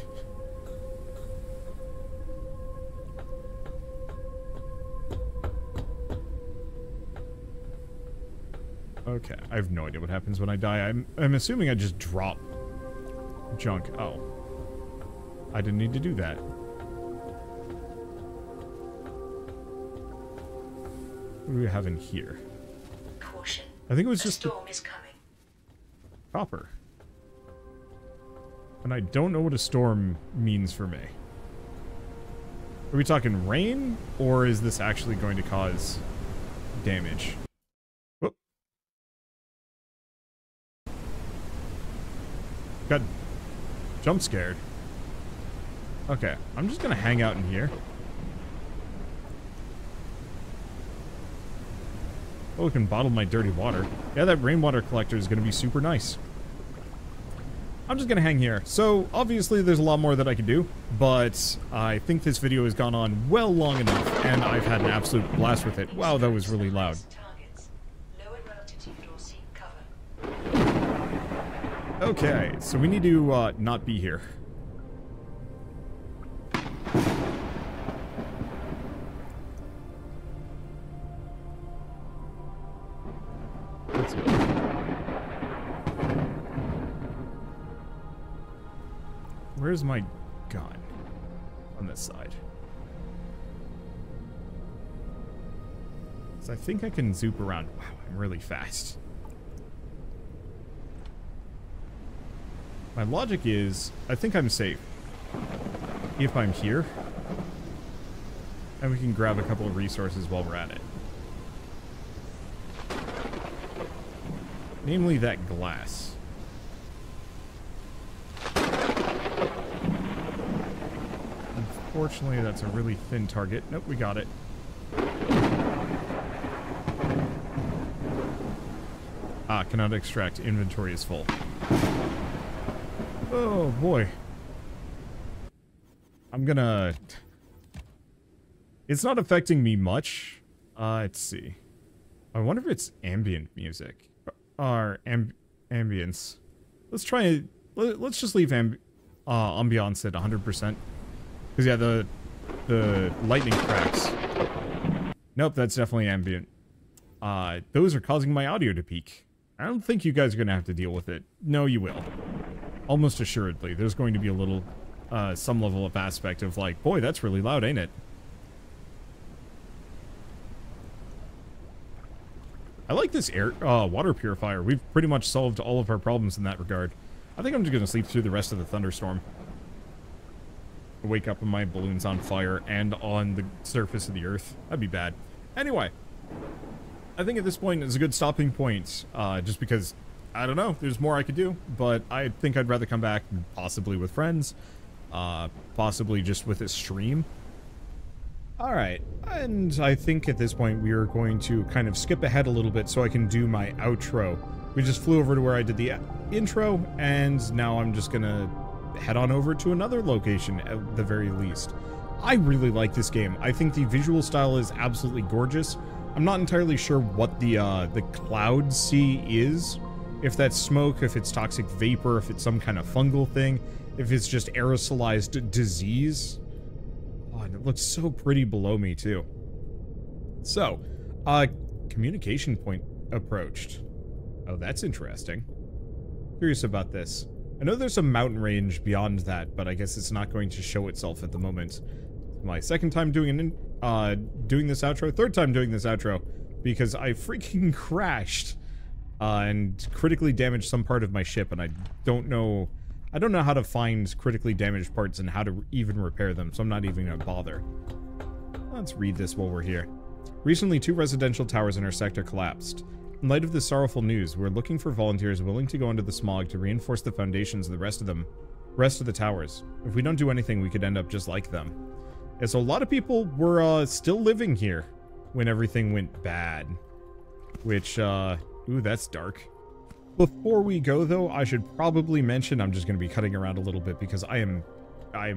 Okay, I have no idea what happens when I die. I'm assuming I just drop junk. Oh. I didn't need to do that. What do we have in here? Caution. I think it was just a storm is coming. Copper. And I don't know what a storm means for me. Are we talking rain, or is this actually going to cause damage? Whoop. Got jump scared. Okay, I'm just gonna hang out in here. Oh, we can bottle my dirty water. Yeah, that rainwater collector is gonna be super nice. I'm just gonna hang here. So, obviously there's a lot more that I could do, but I think this video has gone on well long enough, and I've had an absolute blast with it. Wow, that was really loud. Okay, so we need to not be here. Let's see. Where's my gun? On this side. So I think I can zoop around. Wow, I'm really fast. My logic is, I think I'm safe if I'm here. And we can grab a couple of resources while we're at it. Namely that glass. Unfortunately, that's a really thin target. Nope, we got it. Ah, cannot extract. Inventory is full. Oh, boy. I'm gonna... It's not affecting me much. Let's see. I wonder if it's ambient music. Or ambience. Let's try it. Let's just leave ambiance at 100%. Because, yeah, the lightning cracks. Nope, that's definitely ambient. Those are causing my audio to peak. I don't think you guys are going to have to deal with it. No, you will. Almost assuredly. There's going to be a little, some level of aspect of like, boy, that's really loud, ain't it? I like this water purifier. We've pretty much solved all of our problems in that regard. I think I'm just going to sleep through the rest of the thunderstorm. Wake up and my balloon's on fire and on the surface of the earth. That'd be bad. Anyway, I think at this point is a good stopping point, just because, I don't know, there's more I could do, but I think I'd rather come back possibly with friends, possibly just with a stream. Alright, and I think at this point we are going to kind of skip ahead a little bit so I can do my outro. We just flew over to where I did the intro, and now I'm just gonna head on over to another location at the very least. I really like this game. I think the visual style is absolutely gorgeous. I'm not entirely sure what the cloud sea is. If that's smoke, if it's toxic vapor, if it's some kind of fungal thing, if it's just aerosolized disease. Oh, and it looks so pretty below me too. So, communication point approached. Oh, that's interesting. Curious about this. I know there's a mountain range beyond that, but I guess it's not going to show itself at the moment. My second time doing this outro, third time doing this outro, because I freaking crashed and critically damaged some part of my ship, and I don't know how to find critically damaged parts and how to even repair them, so I'm not even gonna bother. Let's read this while we're here. Recently, 2 residential towers in our sector collapsed. In light of this sorrowful news, we're looking for volunteers willing to go into the smog to reinforce the foundations of the rest of the towers. If we don't do anything, we could end up just like them. Yeah, so a lot of people were still living here when everything went bad. Which, ooh, that's dark. Before we go, though, I should probably mention, I'm just going to be cutting around a little bit because I am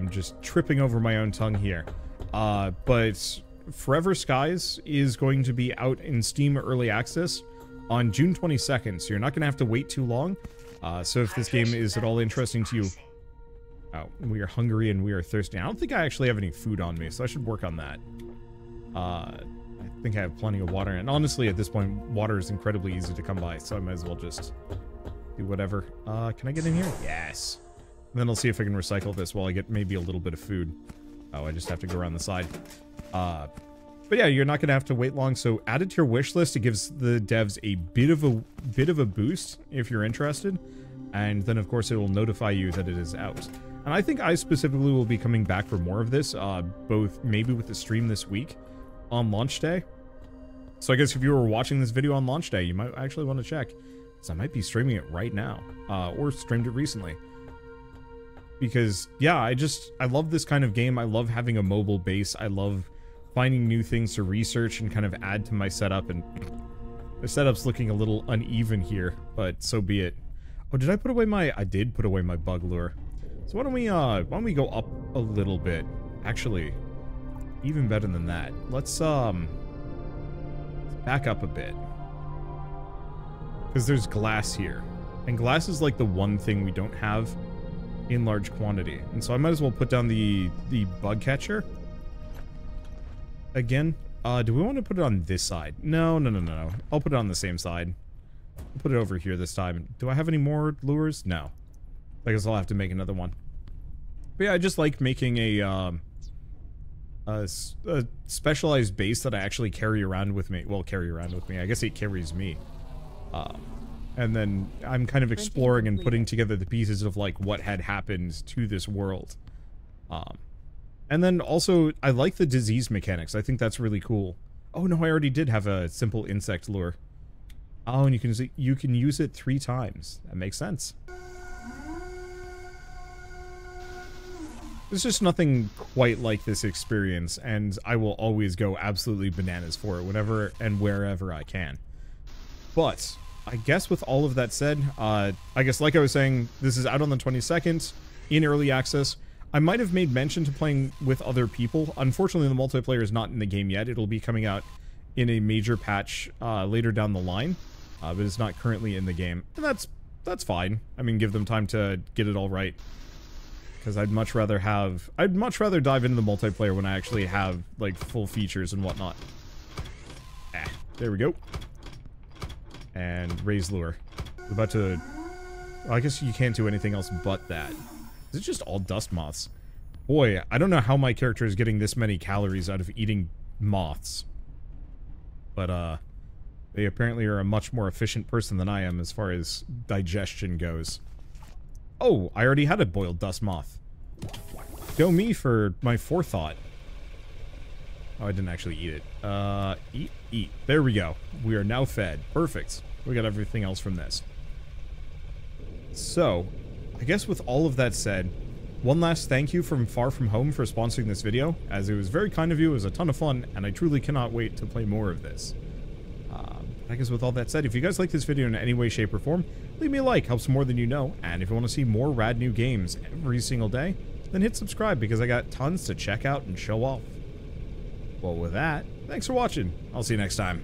just tripping over my own tongue here. But Forever Skies is going to be out in Steam Early Access on June 22nd, so you're not going to have to wait too long. So if this game is at all interesting to you... Oh, we are hungry and we are thirsty. I don't think I actually have any food on me, so I should work on that. I think I have plenty of water. And honestly, at this point, water is incredibly easy to come by, so I might as well just do whatever. Can I get in here? Yes. And then I'll see if I can recycle this while I get maybe a little bit of food. Oh, I just have to go around the side. But yeah, you're not going to have to wait long, so add it to your wish list. It gives the devs a bit of a boost if you're interested. And then, of course, it will notify you that it is out. And I think I specifically will be coming back for more of this, both maybe with the stream this week on launch day. So I guess if you were watching this video on launch day, you might actually want to check, because I might be streaming it right now, or streamed it recently. Because, yeah, I love this kind of game. I love having a mobile base. I love finding new things to research and kind of add to my setup. And the setup's looking a little uneven here, but so be it. Oh, did I put away my... I did put away my bug lure. So why don't we go up a little bit? Actually, even better than that. Let's back up a bit. Because there's glass here. And glass is like the one thing we don't have in large quantity. And so I might as well put down the bug catcher. Again, do we want to put it on this side? No. I'll put it on the same side. I'll put it over here this time. Do I have any more lures? No. I guess I'll have to make another one. But yeah, I just like making a specialized base that I actually carry around with me. Well, carry around with me. I guess it carries me. And then I'm kind of exploring and putting together the pieces of like what had happened to this world. And then also, I like the disease mechanics. I think that's really cool. Oh no, I already did have a simple insect lure. Oh, and you can use it 3 times. That makes sense. There's just nothing quite like this experience, and I will always go absolutely bananas for it whenever and wherever I can. But I guess with all of that said, I guess like I was saying, this is out on the 22nd in early access. I might have made mention to playing with other people. Unfortunately, the multiplayer is not in the game yet. It'll be coming out in a major patch later down the line, but it's not currently in the game. And that's fine. I mean, give them time to get it all right. Because I'd much rather dive into the multiplayer when I actually have, like, full features and whatnot. There we go. And raise lure. We're about to... Well, I guess you can't do anything else but that. Is it just all dust moths? Boy, I don't know how my character is getting this many calories out of eating moths. But, they apparently are a much more efficient person than I am as far as digestion goes. Oh, I already had a boiled dust moth. Go me for my forethought. Oh, I didn't actually eat it. Eat. There we go. We are now fed. Perfect. We got everything else from this. So, I guess with all of that said, one last thank you from Far From Home for sponsoring this video, as it was very kind of you, it was a ton of fun, and I truly cannot wait to play more of this. I guess with all that said, if you guys like this video in any way, shape, or form, leave me a like, helps more than you know, and if you want to see more rad new games every single day, then hit subscribe, because I got tons to check out and show off. Well, with that, thanks for watching. I'll see you next time.